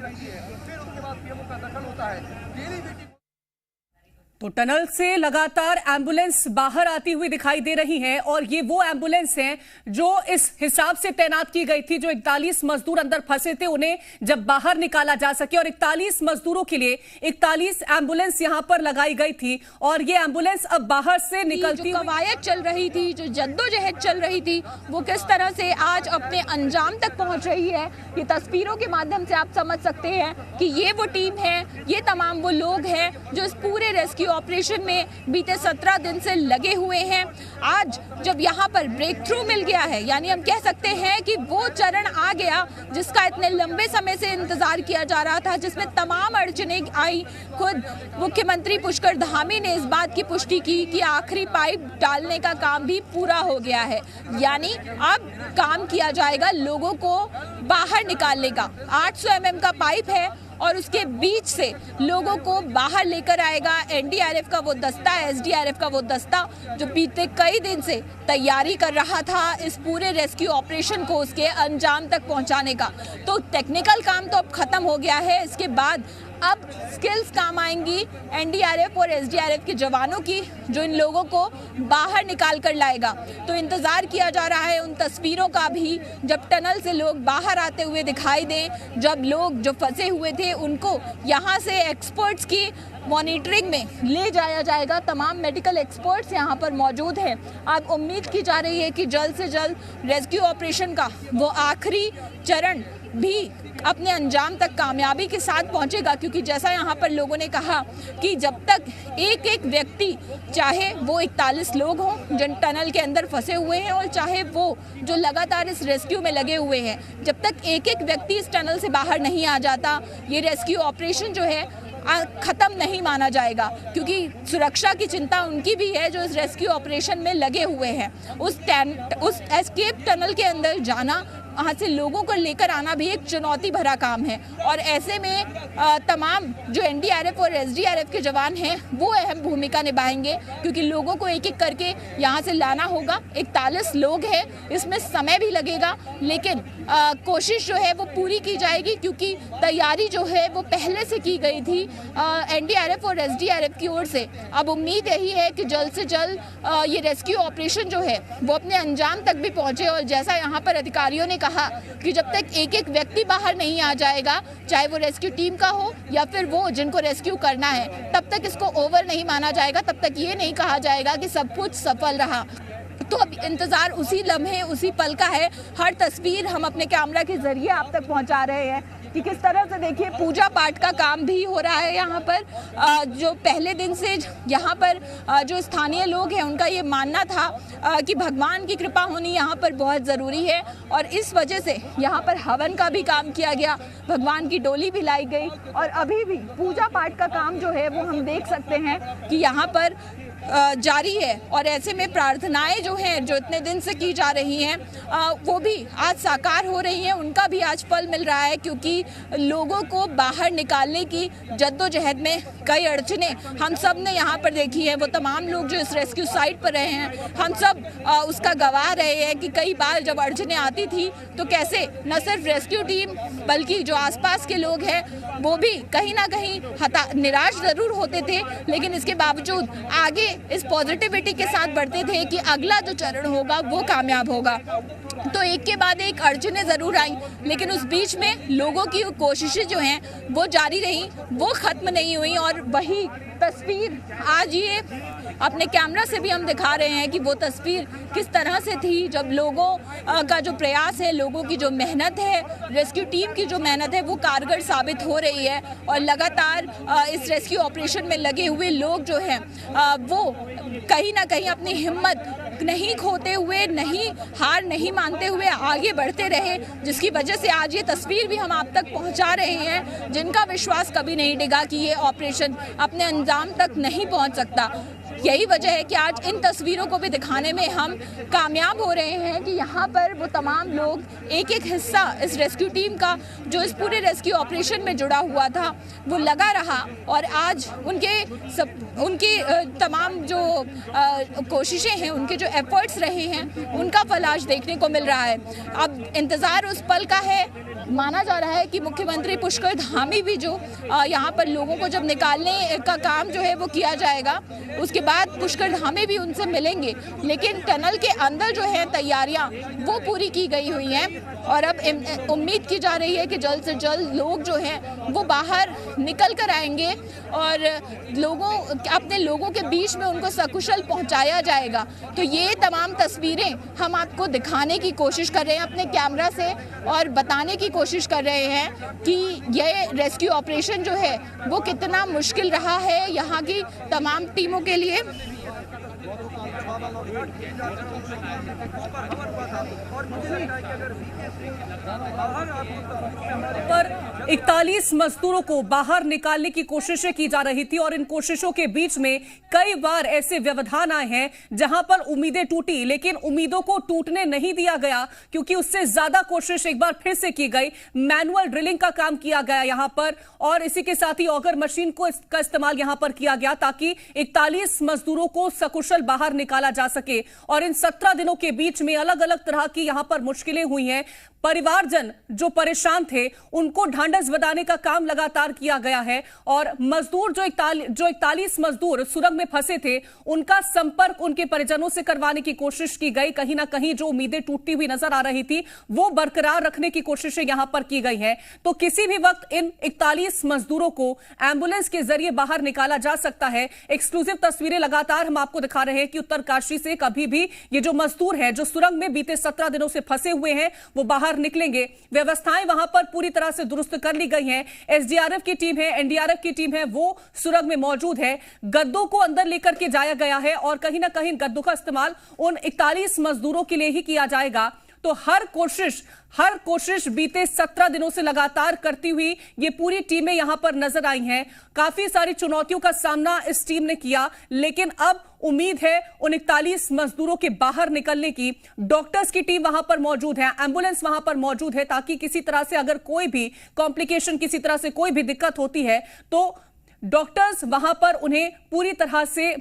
तो टनल से लगातार एम्बुलेंस बाहर आती हुई दिखाई दे रही हैं और ये वो एम्बुलेंस हैं जो इस हिसाब से तैनात की गई थी जो 41 मजदूर अंदर फंसे थे उन्हें जब बाहर निकाला जा सके और 41 मजदूरों के लिए 41 एम्बुलेंस यहां पर लगाई गई थी और ये एम्बुलेंस अब बाहर से निकलती, जो कवायद चल रही थी, जो जद्दोजहद चल रही थी, वो किस तरह से आज अपने अंजाम तक पहुंच रही है। ये तस्वीरों के माध्यम से आप समझ सकते हैं कि ये वो टीम है, ये तमाम वो लोग हैं जो इस पूरे रेस्क्यू ऑपरेशन में बीते 17 दिन से लगे हुए हैं। आज जब यहाँ पर ब्रेक थ्रू मिल गया है, यानी हम कह सकते हैं कि वो चरण आ गया जिसका इतने लंबे समय से इंतजार किया जा रहा था, जिसमें तमाम अड़चनें आई। खुद मुख्यमंत्री पुष्कर धामी ने इस बात की पुष्टि की कि आखिरी पाइप डालने का काम भी पूरा हो गया है, यानी अब काम किया जाएगा लोगों को बाहर निकालने का। 800 mm का पाइप है और उसके बीच से लोगों को बाहर लेकर आएगा एनडीआरएफ का वो दस्ता, एसडीआरएफ का वो दस्ता जो बीते कई दिन से तैयारी कर रहा था इस पूरे रेस्क्यू ऑपरेशन को उसके अंजाम तक पहुंचाने का। तो टेक्निकल काम तो अब खत्म हो गया है, इसके बाद अब स्किल्स काम आएंगी एनडीआरएफ और एसडीआरएफ के जवानों की जो इन लोगों को बाहर निकाल कर लाएगा। तो इंतज़ार किया जा रहा है उन तस्वीरों का भी जब टनल से लोग बाहर आते हुए दिखाई दें, जब लोग जो फंसे हुए थे उनको यहाँ से एक्सपर्ट्स की मॉनिटरिंग में ले जाया जाएगा। तमाम मेडिकल एक्सपर्ट्स यहाँ पर मौजूद हैं। अब उम्मीद की जा रही है कि जल्द से जल्द रेस्क्यू ऑपरेशन का वो आखिरी चरण भी अपने अंजाम तक कामयाबी के साथ पहुंचेगा, क्योंकि जैसा यहाँ पर लोगों ने कहा कि जब तक एक एक व्यक्ति, चाहे वो 41 लोग हों जो टनल के अंदर फंसे हुए हैं और चाहे वो जो लगातार इस रेस्क्यू में लगे हुए हैं, जब तक एक एक व्यक्ति इस टनल से बाहर नहीं आ जाता ये रेस्क्यू ऑपरेशन जो है खत्म नहीं माना जाएगा, क्योंकि सुरक्षा की चिंता उनकी भी है जो इस रेस्क्यू ऑपरेशन में लगे हुए हैं। उस एस्केप टनल के अंदर जाना वहाँ से लोगों को लेकर आना भी एक चुनौती भरा काम है। और ऐसे में तमाम जो एनडीआरएफ और एसडीआरएफ के जवान हैं वो अहम भूमिका निभाएंगे, क्योंकि लोगों को एक एक करके यहाँ से लाना होगा। 41 लोग हैं, इसमें समय भी लगेगा, लेकिन कोशिश जो है वो पूरी की जाएगी, क्योंकि तैयारी जो है वो पहले से की गई थी एनडीआरएफ और एसडीआरएफ की ओर से। अब उम्मीद यही है कि जल्द से जल्द ये रेस्क्यू ऑपरेशन जो है वो अपने अंजाम तक भी पहुंचे। और जैसा यहाँ पर अधिकारियों ने कहा कि जब तक एक एक व्यक्ति बाहर नहीं आ जाएगा, चाहे वो रेस्क्यू टीम का हो या फिर वो जिनको रेस्क्यू करना है, तब तक इसको ओवर नहीं माना जाएगा, तब तक ये नहीं कहा जाएगा कि सब कुछ सफल रहा। तो अब इंतज़ार उसी लम्हे उसी पल का है। हर तस्वीर हम अपने कैमरा के जरिए आप तक पहुंचा रहे हैं कि किस तरह से देखिए पूजा पाठ का काम भी हो रहा है यहाँ पर। जो पहले दिन से यहाँ पर जो स्थानीय लोग हैं उनका ये मानना था कि भगवान की कृपा होनी यहाँ पर बहुत ज़रूरी है, और इस वजह से यहाँ पर हवन का भी काम किया गया, भगवान की डोली भी लाई गई, और अभी भी पूजा पाठ का काम जो है वो हम देख सकते हैं कि यहाँ पर जारी है। और ऐसे में प्रार्थनाएं जो हैं जो इतने दिन से की जा रही हैं वो भी आज साकार हो रही हैं, उनका भी आज फल मिल रहा है, क्योंकि लोगों को बाहर निकालने की जद्दोजहद में कई अड़चने हम सब ने यहाँ पर देखी है। वो तमाम लोग जो इस रेस्क्यू साइट पर रहे हैं, हम सब उसका गवाह रहे हैं कि कई बार जब अड़चने आती थी तो कैसे न सिर्फ रेस्क्यू टीम बल्कि जो आसपास के लोग हैं वो भी कहीं ना कहीं निराश ज़रूर होते थे, लेकिन इसके बावजूद आगे इस पॉजिटिविटी के साथ बढ़ते थे कि अगला जो चरण होगा वो कामयाब होगा। तो एक के बाद एक अड़चनें ज़रूर आई, लेकिन उस बीच में लोगों की कोशिशें जो हैं वो जारी रहीं, वो ख़त्म नहीं हुई। और वही तस्वीर आज ये अपने कैमरा से भी हम दिखा रहे हैं कि वो तस्वीर किस तरह से थी जब लोगों का जो प्रयास है, लोगों की जो मेहनत है, रेस्क्यू टीम की जो मेहनत है वो कारगर साबित हो रही है। और लगातार इस रेस्क्यू ऑपरेशन में लगे हुए लोग जो हैं वो कहीं ना कहीं अपनी हिम्मत नहीं खोते हुए, हार नहीं मानते हुए आगे बढ़ते रहे, जिसकी वजह से आज ये तस्वीर भी हम आप तक पहुंचा रहे हैं, जिनका विश्वास कभी नहीं डिगा कि ये ऑपरेशन अपने अंजाम तक नहीं पहुंच सकता। यही वजह है कि आज इन तस्वीरों को भी दिखाने में हम कामयाब हो रहे हैं कि यहाँ पर वो तमाम लोग एक एक हिस्सा इस रेस्क्यू टीम का जो इस पूरे रेस्क्यू ऑपरेशन में जुड़ा हुआ था वो लगा रहा, और आज उनके तमाम जो कोशिशें हैं, उनके जो एफर्ट्स रहे हैं, उनका फल आज देखने को मिल रहा है। अब इंतज़ार उस पल का है। माना जा रहा है कि मुख्यमंत्री पुष्कर धामी भी जो यहाँ पर लोगों को जब निकालने का काम जो है वो किया जाएगा, उसके बाद पुष्कर धामी भी उनसे मिलेंगे, लेकिन टनल के अंदर जो है तैयारियां वो पूरी की गई हुई हैं। और अब उम्मीद की जा रही है कि जल्द से जल्द लोग जो हैं वो बाहर निकल कर आएंगे और अपने लोगों के बीच में उनको सकुशल पहुंचाया जाएगा। तो ये तमाम तस्वीरें हम आपको दिखाने की कोशिश कर रहे हैं अपने कैमरा से, और बताने की कोशिश कर रहे हैं कि ये रेस्क्यू ऑपरेशन जो है वो कितना मुश्किल रहा है यहाँ की तमाम टीमों के लिए। पर 41 मजदूरों को बाहर निकालने की कोशिशें की जा रही थी, और इन कोशिशों के बीच में कई बार ऐसे व्यवधान आए हैं जहां पर उम्मीदें टूटी, लेकिन उम्मीदों को टूटने नहीं दिया गया, क्योंकि उससे ज्यादा कोशिश एक बार फिर से की गई। मैनुअल ड्रिलिंग का काम किया गया यहां पर, और इसी के साथ ही ऑगर मशीन का इस्तेमाल यहां पर किया गया ताकि 41 मजदूरों को सकुशल बाहर निकाला जा सके। और इन 17 दिनों के बीच में अलग अलग तरह की यहां पर मुश्किलें हुई हैं। परिवारजन जो परेशान थे उनको ढांढस बंधाने का काम लगातार किया गया है, और मजदूर जो 41 मजदूर सुरंग में फंसे थे उनका संपर्क उनके परिजनों से करवाने की कोशिश की गई। कहीं ना कहीं जो उम्मीदें टूटती हुई नजर आ रही थी वो बरकरार रखने की कोशिशें यहां पर की गई हैं। तो किसी भी वक्त इन 41 मजदूरों को एम्बुलेंस के जरिए बाहर निकाला जा सकता है। एक्सक्लूसिव तस्वीरें लगातार हम आपको दिखा रहे हैं कि उत्तरकाशी से कभी भी ये जो मजदूर हैं जो सुरंग में बीते 17 दिनों से फंसे हुए हैं वो बाहर निकलेंगे। व्यवस्थाएं वहां पर पूरी तरह से दुरुस्त कर ली गई हैं। एसडीआरएफ की टीम है, एनडीआरएफ की टीम है, वो सुरंग में मौजूद है। गद्दों को अंदर लेकर के जाया गया है, और कहीं ना कहीं गद्दों का इस्तेमाल उन 41 मजदूरों के लिए ही किया जाएगा तो हर कोशिश बीते 17 दिनों से लगातार करती हुई ये पूरी टीमें यहां पर नजर आई हैं। काफी सारी चुनौतियों का सामना इस टीम ने किया, लेकिन अब उम्मीद है उन 41 मजदूरों के बाहर निकलने की। डॉक्टर्स की टीम वहां पर मौजूद है, एम्बुलेंस वहां पर मौजूद है, ताकि किसी तरह से अगर कोई भी कॉम्प्लिकेशन, किसी तरह से कोई भी दिक्कत होती है तो डॉक्टर्स वहां पर उन्हें पूरी तरह से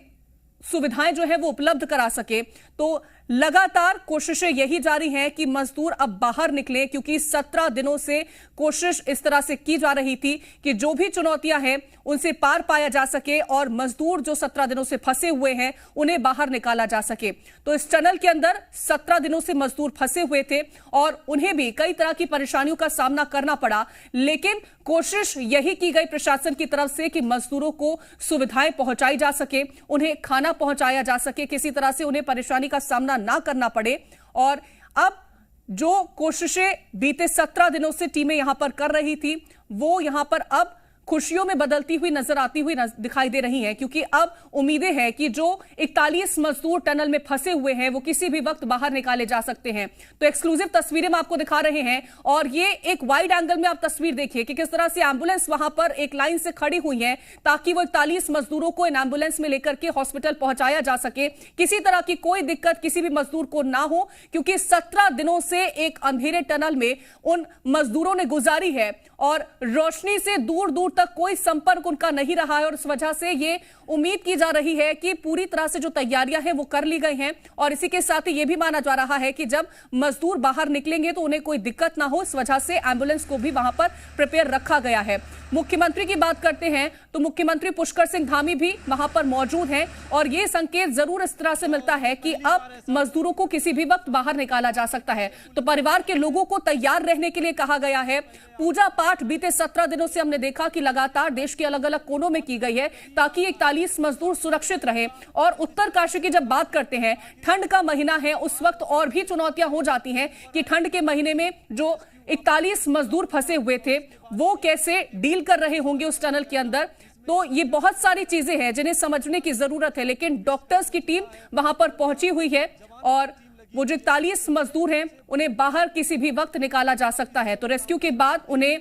सुविधाएं जो है वो उपलब्ध करा सके। तो लगातार कोशिशें यही जारी हैं कि मजदूर अब बाहर निकले, क्योंकि 17 दिनों से कोशिश इस तरह से की जा रही थी कि जो भी चुनौतियां हैं उनसे पार पाया जा सके और मजदूर जो 17 दिनों से फंसे हुए हैं उन्हें बाहर निकाला जा सके। तो इस टनल के अंदर 17 दिनों से मजदूर फंसे हुए थे और उन्हें भी कई तरह की परेशानियों का सामना करना पड़ा, लेकिन कोशिश यही की गई प्रशासन की तरफ से कि मजदूरों को सुविधाएं पहुंचाई जा सके, उन्हें खाना पहुंचाया जा सके, किसी तरह से उन्हें परेशानी का सामना ना करना पड़े। और अब जो कोशिशें बीते 17 दिनों से टीमें यहां पर कर रही थी वो यहां पर अब खुशियों में बदलती हुई नजर आती हुई दिखाई दे रही हैं, क्योंकि अब उम्मीदें हैं कि जो 41 मजदूर टनल में फंसे हुए हैं वो किसी भी वक्त बाहर निकाले जा सकते हैं। तो एक्सक्लूसिव तस्वीरें हम आपको दिखा रहे हैं और ये एक वाइड एंगल में आप तस्वीर देखिए कि किस तरह से एम्बुलेंस वहां पर एक लाइन से खड़ी हुई है ताकि वो 41 मजदूरों को इन एम्बुलेंस में लेकर के हॉस्पिटल पहुंचाया जा सके, किसी तरह की कोई दिक्कत किसी भी मजदूर को ना हो, क्योंकि 17 दिनों से एक अंधेरे टनल में उन मजदूरों ने गुजारी है और रोशनी से दूर दूर तक कोई संपर्क उनका नहीं रहा है। और इस वजह से ये उम्मीद की जा रही है कि पूरी तरह से जो तैयारियां हैं वो कर ली गई हैं और इसी के साथ ही ये भी माना जा रहा है कि जब मजदूर बाहर निकलेंगे तो उन्हें कोई दिक्कत ना हो, इस वजह से एम्बुलेंस को भी वहां पर प्रिपेयर रखा गया है। मुख्यमंत्री की बात करते हैं तो मुख्यमंत्री पुष्कर सिंह धामी भी वहां पर मौजूद हैं और ये संकेत जरूर इस तरह से मिलता है कि अब मजदूरों को किसी भी वक्त बाहर निकाला जा सकता है। तो परिवार के लोगों को तैयार रहने के लिए कहा गया है। पूजा पाठ बीते 17 दिनों से हमने देखा कि लगातार देश के अलग अलग कोनों में की गई है ताकि 41 मजदूर सुरक्षित रहे। और उत्तरकाशी की जब बात करते हैं, ठंड का महीना है, उस वक्त और भी चुनौतियां हो जाती हैं कि ठंड के महीने में जो 41 मजदूर फंसे हुए थे वो कैसे डील कर रहे होंगे उस टनल के अंदर। तो ये बहुत सारी चीजें हैं जिन्हें समझने की जरूरत है, लेकिन डॉक्टर्स की टीम वहां पर पहुंची हुई है और वो जो 41 मजदूर हैं उन्हें बाहर किसी भी वक्त निकाला जा सकता है। तो रेस्क्यू के बाद उन्हें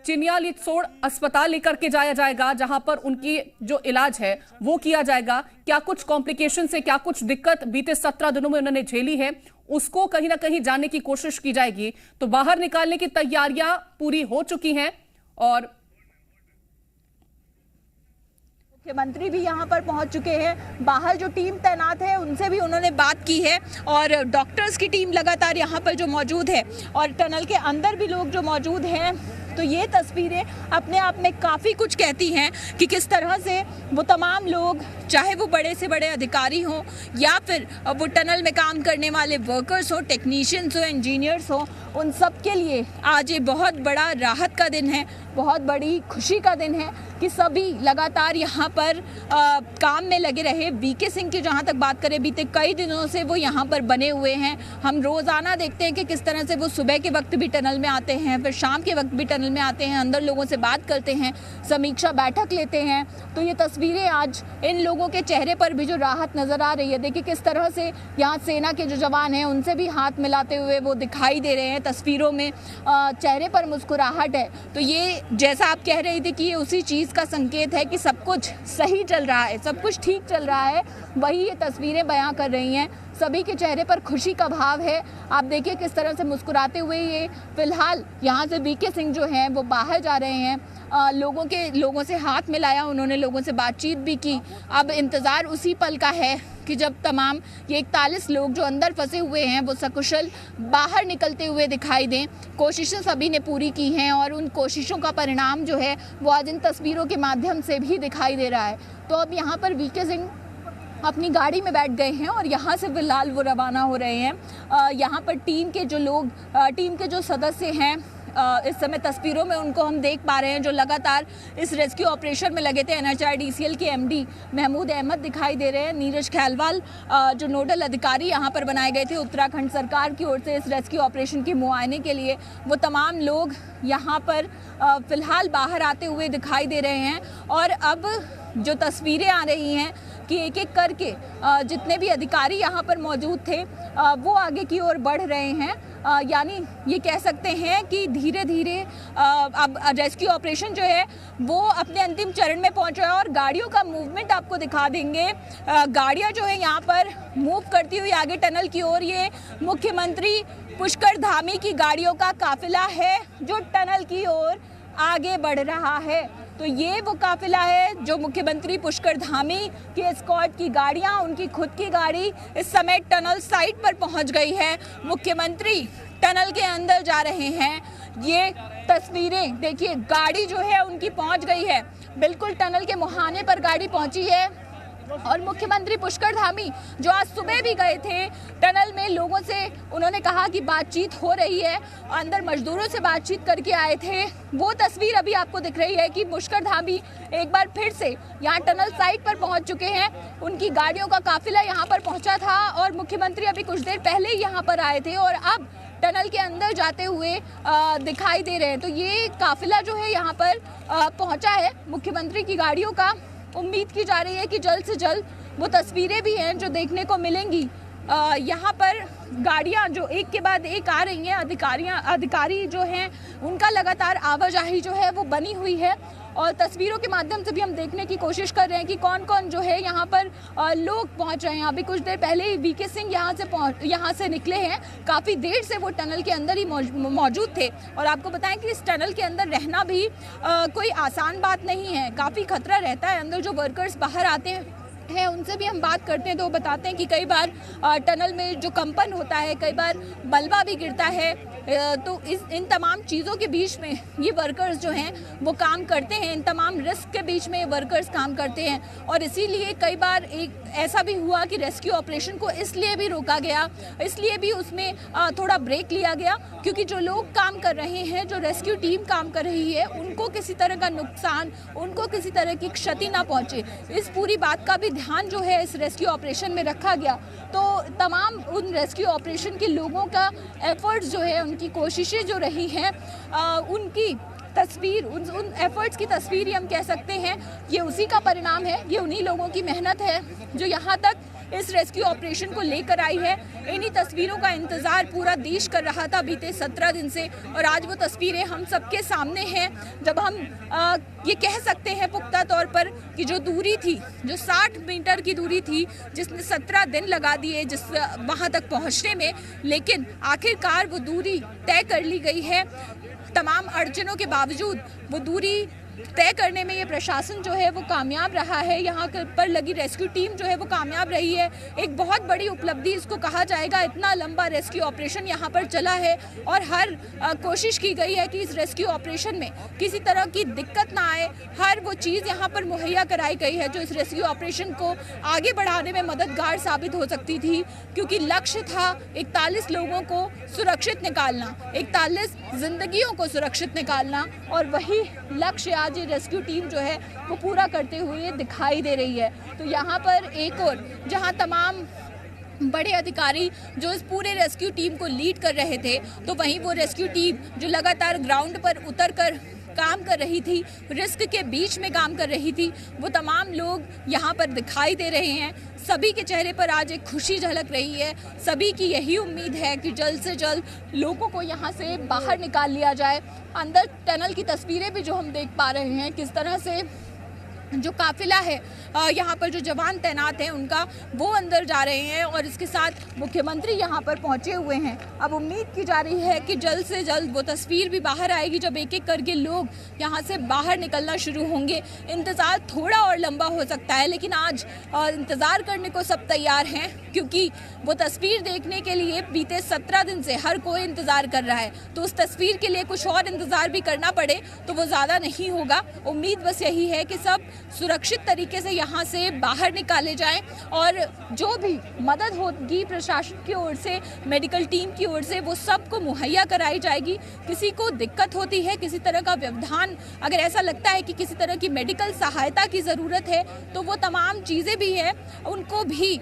चिन्यालीसोड़ अस्पताल लेकर के जाया जाएगा, जहां पर उनकी जो इलाज है वो किया जाएगा। क्या कुछ कॉम्प्लिकेशन से, क्या कुछ दिक्कत बीते 17 दिनों में उन्होंने झेली है, उसको कहीं ना कहीं जानने की कोशिश की जाएगी। तो बाहर निकालने की तैयारियां पूरी हो चुकी हैं और मुख्यमंत्री भी यहाँ पर पहुँच चुके हैं। बाहर जो टीम तैनात है उनसे भी उन्होंने बात की है और डॉक्टर्स की टीम लगातार यहाँ पर जो मौजूद है और टनल के अंदर भी लोग जो मौजूद हैं। तो ये तस्वीरें अपने आप में काफ़ी कुछ कहती हैं कि किस तरह से वो तमाम लोग, चाहे वो बड़े से बड़े अधिकारी हों या फिर वो टनल में काम करने वाले वर्कर्स हो, टेक्नीशियंस हो, इंजीनियर्स हो, उन सब के लिए आज ये बहुत बड़ा राहत का दिन है, बहुत बड़ी खुशी का दिन है कि सभी लगातार यहाँ पर काम में लगे रहे। वीके सिंह की जहाँ तक बात करें, बीते कई दिनों से वो यहाँ पर बने हुए हैं। हम रोज़ाना देखते हैं कि किस तरह से वो सुबह के वक्त भी टनल में आते हैं, फिर शाम के वक्त भी टनल में आते हैं, अंदर लोगों से बात करते हैं, समीक्षा बैठक लेते हैं। तो ये तस्वीरें आज इन लोगों के चेहरे पर भी जो राहत नज़र आ रही है, देखिए किस तरह से यहाँ सेना के जो जवान हैं उनसे भी हाथ मिलाते हुए वो दिखाई दे रहे हैं तस्वीरों में, चेहरे पर मुस्कुराहट है। तो ये जैसा आप कह रही थी कि ये उसी चीज़ का संकेत है कि सब कुछ सही चल रहा है, सब कुछ ठीक चल रहा है, वही ये तस्वीरें बयां कर रही हैं। सभी के चेहरे पर खुशी का भाव है। आप देखिए किस तरह से मुस्कुराते हुए ये फिलहाल यहाँ से वीके सिंह जो हैं वो बाहर जा रहे हैं। लोगों से हाथ मिलाया उन्होंने, लोगों से बातचीत भी की। अब इंतज़ार उसी पल का है कि जब तमाम ये 41 लोग जो अंदर फंसे हुए हैं वो सकुशल बाहर निकलते हुए दिखाई दें। कोशिशें सभी ने पूरी की हैं और उन कोशिशों का परिणाम जो है वो आज इन तस्वीरों के माध्यम से भी दिखाई दे रहा है। तो अब यहाँ पर वीके सिंह अपनी गाड़ी में बैठ गए हैं और यहाँ से फिलहाल वो रवाना हो रहे हैं। यहाँ पर टीम के जो सदस्य हैं इस समय तस्वीरों में उनको हम देख पा रहे हैं जो लगातार इस रेस्क्यू ऑपरेशन में लगे थे। NHIDCL के MD महमूद अहमद दिखाई दे रहे हैं। नीरज खैलवाल जो नोडल अधिकारी यहाँ पर बनाए गए थे उत्तराखंड सरकार की ओर से इस रेस्क्यू ऑपरेशन के मुआयने के लिए, वो तमाम लोग यहाँ पर फिलहाल बाहर आते हुए दिखाई दे रहे हैं। और अब जो तस्वीरें आ रही हैं कि एक एक करके जितने भी अधिकारी यहाँ पर मौजूद थे वो आगे की ओर बढ़ रहे हैं। यानी ये कह सकते हैं कि धीरे धीरे अब रेस्क्यू ऑपरेशन जो है वो अपने अंतिम चरण में पहुंच रहा है। और गाड़ियों का मूवमेंट आपको दिखा देंगे। गाड़ियां जो है यहाँ पर मूव करती हुई आगे टनल की ओर, ये मुख्यमंत्री पुष्कर धामी की गाड़ियों का काफिला है जो टनल की ओर आगे बढ़ रहा है। तो ये वो काफिला है जो मुख्यमंत्री पुष्कर धामी की एस्कॉर्ट की गाड़ियां, उनकी खुद की गाड़ी इस समय टनल साइट पर पहुंच गई है। मुख्यमंत्री टनल के अंदर जा रहे हैं। ये तस्वीरें देखिए, गाड़ी जो है उनकी पहुंच गई है, बिल्कुल टनल के मुहाने पर गाड़ी पहुंची है। और मुख्यमंत्री पुष्कर धामी जो आज सुबह भी गए थे टनल में, लोगों से उन्होंने कहा कि बातचीत हो रही है, अंदर मजदूरों से बातचीत करके आए थे। वो तस्वीर अभी आपको दिख रही है कि पुष्कर धामी एक बार फिर से यहाँ टनल साइट पर पहुंच चुके हैं। उनकी गाड़ियों का काफिला यहाँ पर पहुंचा था और मुख्यमंत्री अभी कुछ देर पहले ही यहाँ पर आए थे और अब टनल के अंदर जाते हुए दिखाई दे रहे हैं। तो ये काफिला जो है यहाँ पर पहुंचा है मुख्यमंत्री की गाड़ियों का। उम्मीद की जा रही है कि जल्द से जल्द वो तस्वीरें भी हैं जो देखने को मिलेंगी। यहाँ पर गाड़ियाँ जो एक के बाद एक आ रही हैं, अधिकारी जो हैं उनका लगातार आवाजाही जो है वो बनी हुई है। और तस्वीरों के माध्यम से भी हम देखने की कोशिश कर रहे हैं कि कौन कौन जो है यहाँ पर लोग पहुँच रहे हैं। अभी कुछ देर पहले ही वीके सिंह यहाँ से निकले हैं। काफ़ी देर से वो टनल के अंदर ही मौजूद थे। और आपको बताएं कि इस टनल के अंदर रहना भी कोई आसान बात नहीं है, काफ़ी खतरा रहता है। अंदर जो वर्कर्स बाहर आते हैं उनसे भी हम बात करते हैं तो वो बताते हैं कि कई बार टनल में जो कंपन होता है, कई बार मलबा भी गिरता है। तो इन तमाम चीज़ों के बीच में ये वर्कर्स जो हैं वो काम करते हैं, इन तमाम रिस्क के बीच में ये वर्कर्स काम करते हैं। और इसीलिए कई बार एक ऐसा भी हुआ कि रेस्क्यू ऑपरेशन को इसलिए भी रोका गया, इसलिए भी उसमें थोड़ा ब्रेक लिया गया क्योंकि जो लोग काम कर रहे हैं, जो रेस्क्यू टीम काम कर रही है, उनको किसी तरह का नुकसान, उनको किसी तरह की क्षति ना पहुँचे, इस पूरी बात का भी ध्यान जो है इस रेस्क्यू ऑपरेशन में रखा गया। तो तमाम उन रेस्क्यू ऑपरेशन के लोगों का एफर्ट्स जो है, उनकी कोशिशें जो रही हैं, उनकी तस्वीर, उन एफर्ट्स की तस्वीर ही हम कह सकते हैं, ये उसी का परिणाम है। ये उन्हीं लोगों की मेहनत है जो यहाँ तक इस रेस्क्यू ऑपरेशन को लेकर आई है। इन्हीं तस्वीरों का इंतज़ार पूरा देश कर रहा था बीते 17 दिन से और आज वो तस्वीरें हम सबके सामने हैं। जब हम ये कह सकते हैं पुख्ता तौर पर कि जो दूरी थी, जो 60 मीटर की दूरी थी, जिसने 17 दिन लगा दिए वहाँ तक पहुँचने में, लेकिन आखिरकार वो दूरी तय कर ली गई है। तमाम अड़चनों के बावजूद वो दूरी तय करने में ये प्रशासन जो है वो कामयाब रहा है। यहाँ पर लगी रेस्क्यू टीम जो है वो कामयाब रही है। एक बहुत बड़ी उपलब्धि इसको कहा जाएगा। इतना लंबा रेस्क्यू ऑपरेशन यहाँ पर चला है और हर कोशिश की गई है कि इस रेस्क्यू ऑपरेशन में किसी तरह की दिक्कत ना आए। हर वो चीज़ यहाँ पर मुहैया कराई गई है जो इस रेस्क्यू ऑपरेशन को आगे बढ़ाने में मददगार साबित हो सकती थी, क्योंकि लक्ष्य था 41 लोगों को सुरक्षित निकालना, 41 जिंदगियों को सुरक्षित निकालना, और वही लक्ष्य आज ये रेस्क्यू टीम जो है वो पूरा करते हुए दिखाई दे रही है। तो यहाँ पर एक और जहाँ तमाम बड़े अधिकारी जो इस पूरे रेस्क्यू टीम को लीड कर रहे थे, तो वहीं वो रेस्क्यू टीम जो लगातार ग्राउंड पर उतरकर काम कर रही थी, रिस्क के बीच में काम कर रही थी, वो तमाम लोग यहाँ पर दिखाई दे रहे हैं। सभी के चेहरे पर आज एक खुशी झलक रही है। सभी की यही उम्मीद है कि जल्द से जल्द लोगों को यहाँ से बाहर निकाल लिया जाए। अंदर टनल की तस्वीरें भी जो हम देख पा रहे हैं, किस तरह से जो काफिला है यहाँ पर जो जवान तैनात हैं उनका, वो अंदर जा रहे हैं और इसके साथ मुख्यमंत्री यहाँ पर पहुँचे हुए हैं। अब उम्मीद की जा रही है कि जल्द से जल्द वो तस्वीर भी बाहर आएगी जब एक एक करके लोग यहाँ से बाहर निकलना शुरू होंगे। इंतज़ार थोड़ा और लंबा हो सकता है, लेकिन आज इंतज़ार करने को सब तैयार हैं, क्योंकि वो तस्वीर देखने के लिए बीते 17 दिन से हर कोई इंतज़ार कर रहा है। तो उस तस्वीर के लिए कुछ और इंतज़ार भी करना पड़े तो वो ज़्यादा नहीं होगा। उम्मीद बस यही है कि सब सुरक्षित तरीके से यहाँ से बाहर निकाले जाएं और जो भी मदद होगी प्रशासन की ओर से, मेडिकल टीम की ओर से, वो सबको मुहैया कराई जाएगी। किसी को दिक्कत होती है, किसी तरह का व्यवधान, अगर ऐसा लगता है कि किसी तरह की मेडिकल सहायता की ज़रूरत है, तो वो तमाम चीज़ें भी हैं, उनको भी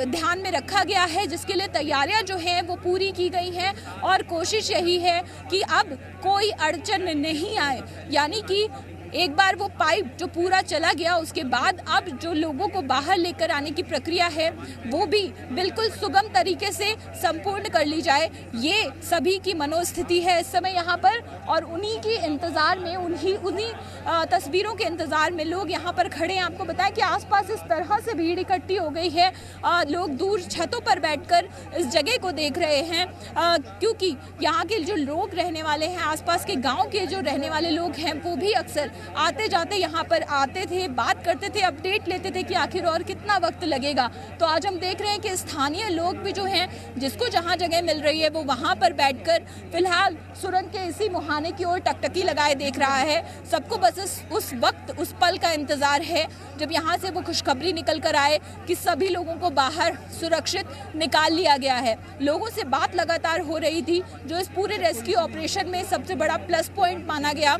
ध्यान में रखा गया है, जिसके लिए तैयारियां जो हैं वो पूरी की गई हैं। और कोशिश यही है कि अब कोई अड़चन नहीं आए, यानी कि एक बार वो पाइप जो पूरा चला गया उसके बाद अब जो लोगों को बाहर लेकर आने की प्रक्रिया है वो भी बिल्कुल सुगम तरीके से संपूर्ण कर ली जाए, ये सभी की मनोस्थिति है इस समय यहाँ पर। और उन्हीं के इंतज़ार में, उन्हीं तस्वीरों के इंतज़ार में लोग यहाँ पर खड़े हैं। आपको बताएं कि आसपास इस तरह से भीड़ इकट्ठी हो गई है, लोग दूर छतों पर बैठकर इस जगह को देख रहे हैं, क्योंकि यहाँ के जो लोग रहने वाले हैं, आसपास के गांव के जो रहने वाले लोग हैं, वो भी अक्सर आते जाते यहाँ पर आते थे, बात करते थे, अपडेट लेते थे कि आखिर और कितना वक्त लगेगा। तो आज हम देख रहे हैं कि स्थानीय लोग भी जो हैं, जिसको जहाँ जगह मिल रही है वो वहाँ पर बैठकर फिलहाल सुरंग के इसी मुहाने की ओर टकटकी लगाए देख रहा है। सबको बस उस वक्त, उस पल का इंतजार है जब यहाँ से वो खुशखबरी निकल कर आए कि सभी लोगों को बाहर सुरक्षित निकाल लिया गया है। लोगों से बात लगातार हो रही थी, जो इस पूरे रेस्क्यू ऑपरेशन में सबसे बड़ा प्लस पॉइंट माना गया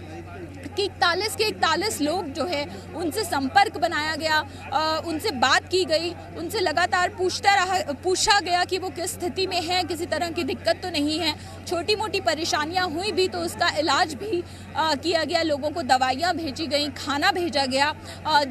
कि 41 के 41 लोग जो है उनसे संपर्क बनाया गया, उनसे बात की गई, उनसे लगातार पूछा गया कि वो किस स्थिति में हैं, किसी तरह की दिक्कत तो नहीं है। छोटी मोटी परेशानियां हुई भी तो उसका इलाज भी किया गया, लोगों को दवाइयां भेजी गई, खाना भेजा गया,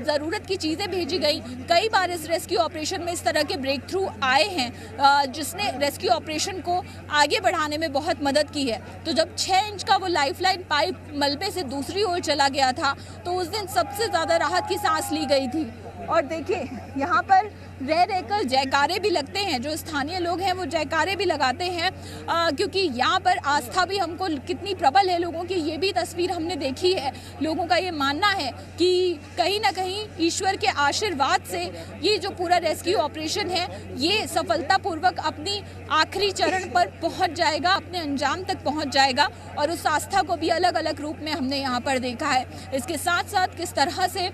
ज़रूरत की चीज़ें भेजी गई। कई बार इस रेस्क्यू ऑपरेशन में इस तरह के ब्रेक थ्रू आए हैं जिसने रेस्क्यू ऑपरेशन को आगे बढ़ाने में बहुत मदद की है। तो जब 6 इंच का वो लाइफलाइन पाइप मलबे से दूसरी ओर चला गया था तो उस दिन सबसे ज़्यादा राहत की सांस ली गई थी। और देखिए यहाँ पर रह रहकर जयकारे भी लगते हैं, जो स्थानीय लोग हैं वो जयकारे भी लगाते हैं, क्योंकि यहाँ पर आस्था भी हमको कितनी प्रबल है लोगों की, ये भी तस्वीर हमने देखी है। लोगों का ये मानना है कि कहीं ना कहीं ईश्वर के आशीर्वाद से ये जो पूरा रेस्क्यू ऑपरेशन है ये सफलतापूर्वक अपनी आखिरी चरण पर पहुँच जाएगा, अपने अंजाम तक पहुँच जाएगा। और उस आस्था को भी अलग अलग रूप में हमने यहाँ पर देखा है। इसके साथ साथ किस तरह से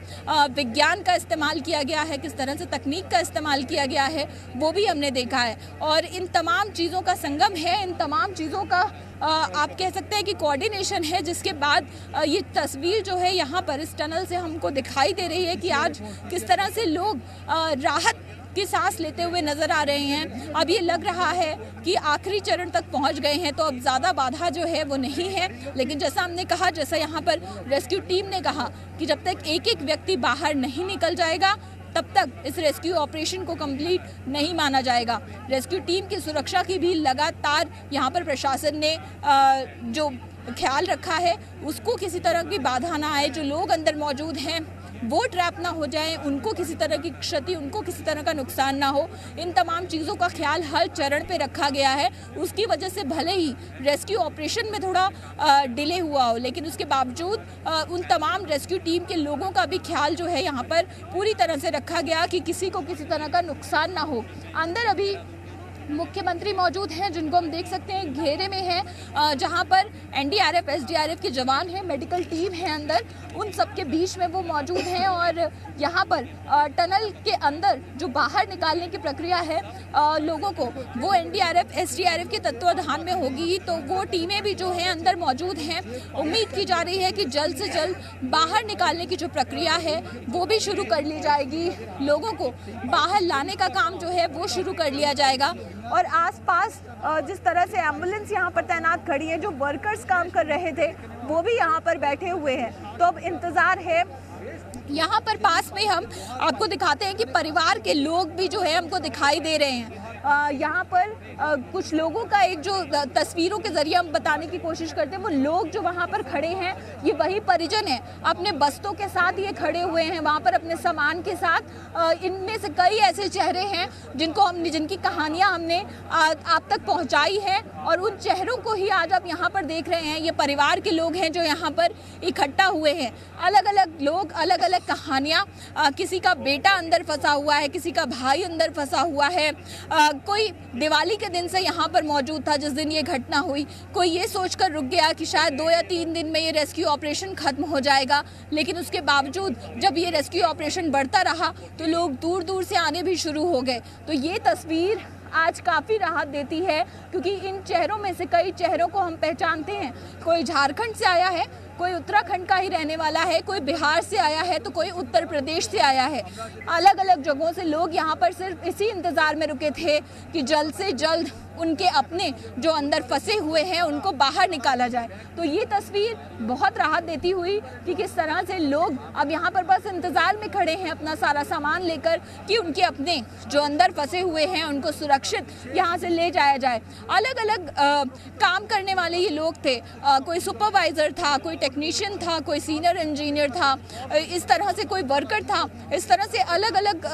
विज्ञान का इस्तेमाल किया गया है, किस तरह से तकनीक का इस्तेमाल किया गया है, वो भी हमने देखा है। और इन तमाम चीज़ों का संगम है, इन तमाम चीज़ों का आप कह सकते हैं कि कोऑर्डिनेशन है, जिसके बाद ये तस्वीर जो है यहाँ पर इस टनल से हमको दिखाई दे रही है कि आज किस तरह से लोग राहत की सांस लेते हुए नजर आ रहे हैं। अब ये लग रहा है कि आखिरी चरण तक पहुंच गए हैं, तो अब ज़्यादा बाधा जो है वो नहीं है। लेकिन जैसा हमने कहा, जैसा यहाँ पर रेस्क्यू टीम ने कहा कि जब तक एक एक व्यक्ति बाहर नहीं निकल जाएगा तब तक इस रेस्क्यू ऑपरेशन को कंप्लीट नहीं माना जाएगा। रेस्क्यू टीम की सुरक्षा की भी लगातार यहाँ पर प्रशासन ने जो ख्याल रखा है उसको किसी तरह की बाधा ना आए, जो लोग अंदर मौजूद हैं वो ट्रैप ना हो जाए, उनको किसी तरह की क्षति, उनको किसी तरह का नुकसान ना हो। इन तमाम चीज़ों का ख्याल हर चरण पे रखा गया है। उसकी वजह से भले ही रेस्क्यू ऑपरेशन में थोड़ा डिले हुआ हो, लेकिन उसके बावजूद उन तमाम रेस्क्यू टीम के लोगों का भी ख्याल जो है यहाँ पर पूरी तरह से रखा गया कि किसी को किसी तरह का नुकसान ना हो। अंदर अभी मुख्यमंत्री मौजूद हैं, जिनको हम देख सकते हैं घेरे में हैं, जहां पर एनडीआरएफ, एसडीआरएफ के जवान हैं, मेडिकल टीम है अंदर, उन सब के बीच में वो मौजूद हैं। और यहां पर टनल के अंदर जो बाहर निकालने की प्रक्रिया है लोगों को, वो एनडीआरएफ, एसडीआरएफ के तत्वाधान में होगी। तो वो टीमें भी जो हैं अंदर मौजूद हैं। उम्मीद की जा रही है कि जल्द से जल्द बाहर निकालने की जो प्रक्रिया है वो भी शुरू कर ली जाएगी, लोगों को बाहर लाने का काम जो है वो शुरू कर लिया जाएगा। और आसपास जिस तरह से एम्बुलेंस यहाँ पर तैनात खड़ी है, जो वर्कर्स काम कर रहे थे वो भी यहाँ पर बैठे हुए हैं। तो अब इंतज़ार है। यहाँ पर पास में हम आपको दिखाते हैं कि परिवार के लोग भी जो है हमको दिखाई दे रहे हैं। यहाँ पर कुछ लोगों का एक जो तस्वीरों के जरिए हम बताने की कोशिश करते हैं, वो लोग जो वहाँ पर खड़े हैं ये वही परिजन हैं, अपने बस्तों के साथ ये खड़े हुए हैं वहाँ पर अपने सामान के साथ। इनमें से कई ऐसे चेहरे हैं जिनकी कहानियाँ हमने आप तक पहुँचाई है, और उन चेहरों को ही आज आप यहाँ पर देख रहे हैं। ये परिवार के लोग हैं जो यहाँ पर इकट्ठा हुए हैं। अलग अलग लोग, अलग अलग कहानियाँ, किसी का बेटा अंदर फंसा हुआ है, किसी का भाई अंदर फंसा हुआ है, कोई दिवाली के दिन से यहाँ पर मौजूद था जिस दिन ये घटना हुई, कोई ये सोचकर रुक गया कि शायद 2 या 3 दिन में ये रेस्क्यू ऑपरेशन खत्म हो जाएगा। लेकिन उसके बावजूद जब ये रेस्क्यू ऑपरेशन बढ़ता रहा तो लोग दूर दूर से आने भी शुरू हो गए। तो ये तस्वीर आज काफ़ी राहत देती है, क्योंकि इन चेहरों में से कई चेहरों को हम पहचानते हैं। कोई झारखंड से आया है, कोई उत्तराखंड का ही रहने वाला है, कोई बिहार से आया है, तो कोई उत्तर प्रदेश से आया है। अलग अलग जगहों से लोग यहाँ पर सिर्फ इसी इंतज़ार में रुके थे कि जल्द से जल्द उनके अपने जो अंदर फंसे हुए हैं उनको बाहर निकाला जाए। तो ये तस्वीर बहुत राहत देती हुई कि किस तरह से लोग अब यहाँ पर बस इंतज़ार में खड़े हैं अपना सारा सामान लेकर कि उनके अपने जो अंदर फंसे हुए हैं उनको सुरक्षित यहाँ से ले जाया जाए। अलग अलग काम करने वाले ये लोग थे, कोई सुपरवाइज़र था, कोई टेक्नीशियन था, कोई सीनियर इंजीनियर था, इस तरह से कोई वर्कर था। इस तरह से अलग अलग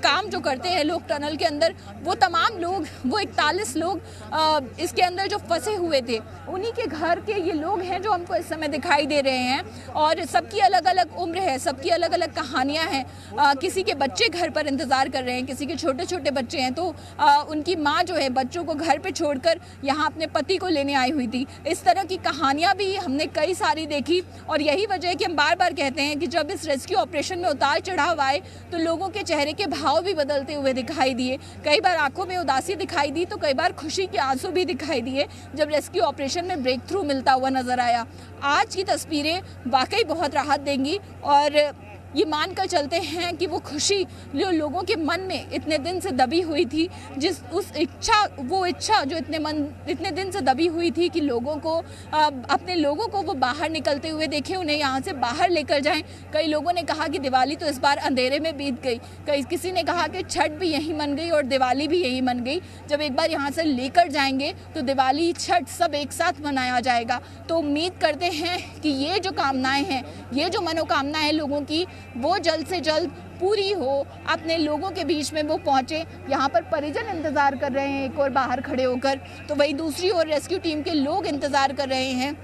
काम जो करते हैं लोग टनल के अंदर, वो तमाम लोग, वो 41 लोग इसके अंदर जो फंसे हुए थे, उन्हीं के घर के ये लोग हैं जो हमको इस समय दिखाई दे रहे हैं। और सबकी अलग अलग उम्र है, सबकी अलग अलग कहानियाँ हैं। किसी के बच्चे घर पर इंतज़ार कर रहे हैं, किसी के छोटे छोटे बच्चे हैं, तो उनकी माँ जो है बच्चों को घर पे छोड़कर यहाँ अपने पति को लेने आई हुई थी। इस तरह की कहानियाँ भी हमने कई सारी देखी और यही वजह है कि हम बार बार कहते हैं कि जब इस रेस्क्यू ऑपरेशन में उतार चढ़ाव आए तो लोगों के चेहरे के भाव भी बदलते हुए दिखाई दिए। कई बार आंखों में उदासी दिखाई दी तो कई बार खुशी के आंसू भी दिखाई दिए जब रेस्क्यू ऑपरेशन में ब्रेक थ्रू मिलता हुआ नजर आया। आज की तस्वीरें वाकई बहुत राहत देंगी और ये मानकर चलते हैं कि वो खुशी जो लोगों के मन में इतने दिन से दबी हुई थी, वो इच्छा जो इतने दिन से दबी हुई थी कि लोगों को अपने लोगों को वो बाहर निकलते हुए देखें, उन्हें यहाँ से बाहर लेकर जाएं। कई लोगों ने कहा कि दिवाली तो इस बार अंधेरे में बीत गई, किसी ने कहा कि छठ भी यहीं मन गई और दिवाली भी यहीं मन गई। जब एक बार यहाँ से लेकर जाएंगे तो दिवाली छठ सब एक साथ मनाया जाएगा। तो उम्मीद करते हैं कि ये जो कामनाएं हैं, ये जो मनोकामनाएं हैं लोगों की, वो जल्द से जल्द पूरी हो, अपने लोगों के बीच में वो पहुंचे। यहाँ पर परिजन इंतज़ार कर रहे हैं एक और बाहर खड़े होकर, तो वही दूसरी ओर रेस्क्यू टीम के लोग इंतज़ार कर रहे हैं,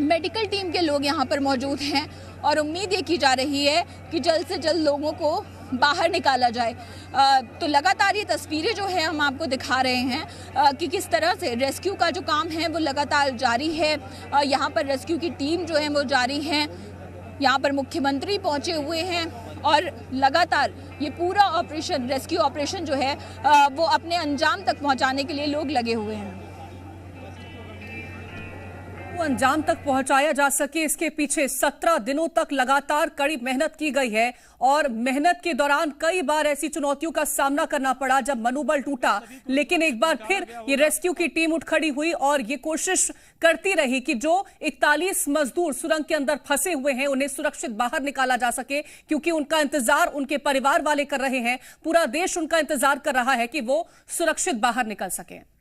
मेडिकल टीम के लोग यहाँ पर मौजूद हैं और उम्मीद ये की जा रही है कि जल्द से जल्द लोगों को बाहर निकाला जाए। तो लगातार ये तस्वीरें जो है हम आपको दिखा रहे हैं कि किस तरह से रेस्क्यू का जो काम है वो लगातार जारी है। यहाँ पर रेस्क्यू की टीम जो है वो जारी है, यहाँ पर मुख्यमंत्री पहुँचे हुए हैं और लगातार ये पूरा ऑपरेशन, रेस्क्यू ऑपरेशन जो है वो अपने अंजाम तक पहुँचाने के लिए लोग लगे हुए हैं। वो अंजाम तक पहुंचाया जा सके, इसके पीछे 17 दिनों तक लगातार कड़ी मेहनत की गई है और मेहनत के दौरान कई बार ऐसी चुनौतियों का सामना करना पड़ा जब मनोबल टूटा, लेकिन एक बार फिर ये रेस्क्यू की टीम उठ खड़ी हुई और ये कोशिश करती रही कि जो 41 मजदूर सुरंग के अंदर फंसे हुए हैं उन्हें सुरक्षित बाहर निकाला जा सके, क्योंकि उनका इंतजार उनके परिवार वाले कर रहे हैं, पूरा देश उनका इंतजार कर रहा है कि वो सुरक्षित बाहर निकल सके।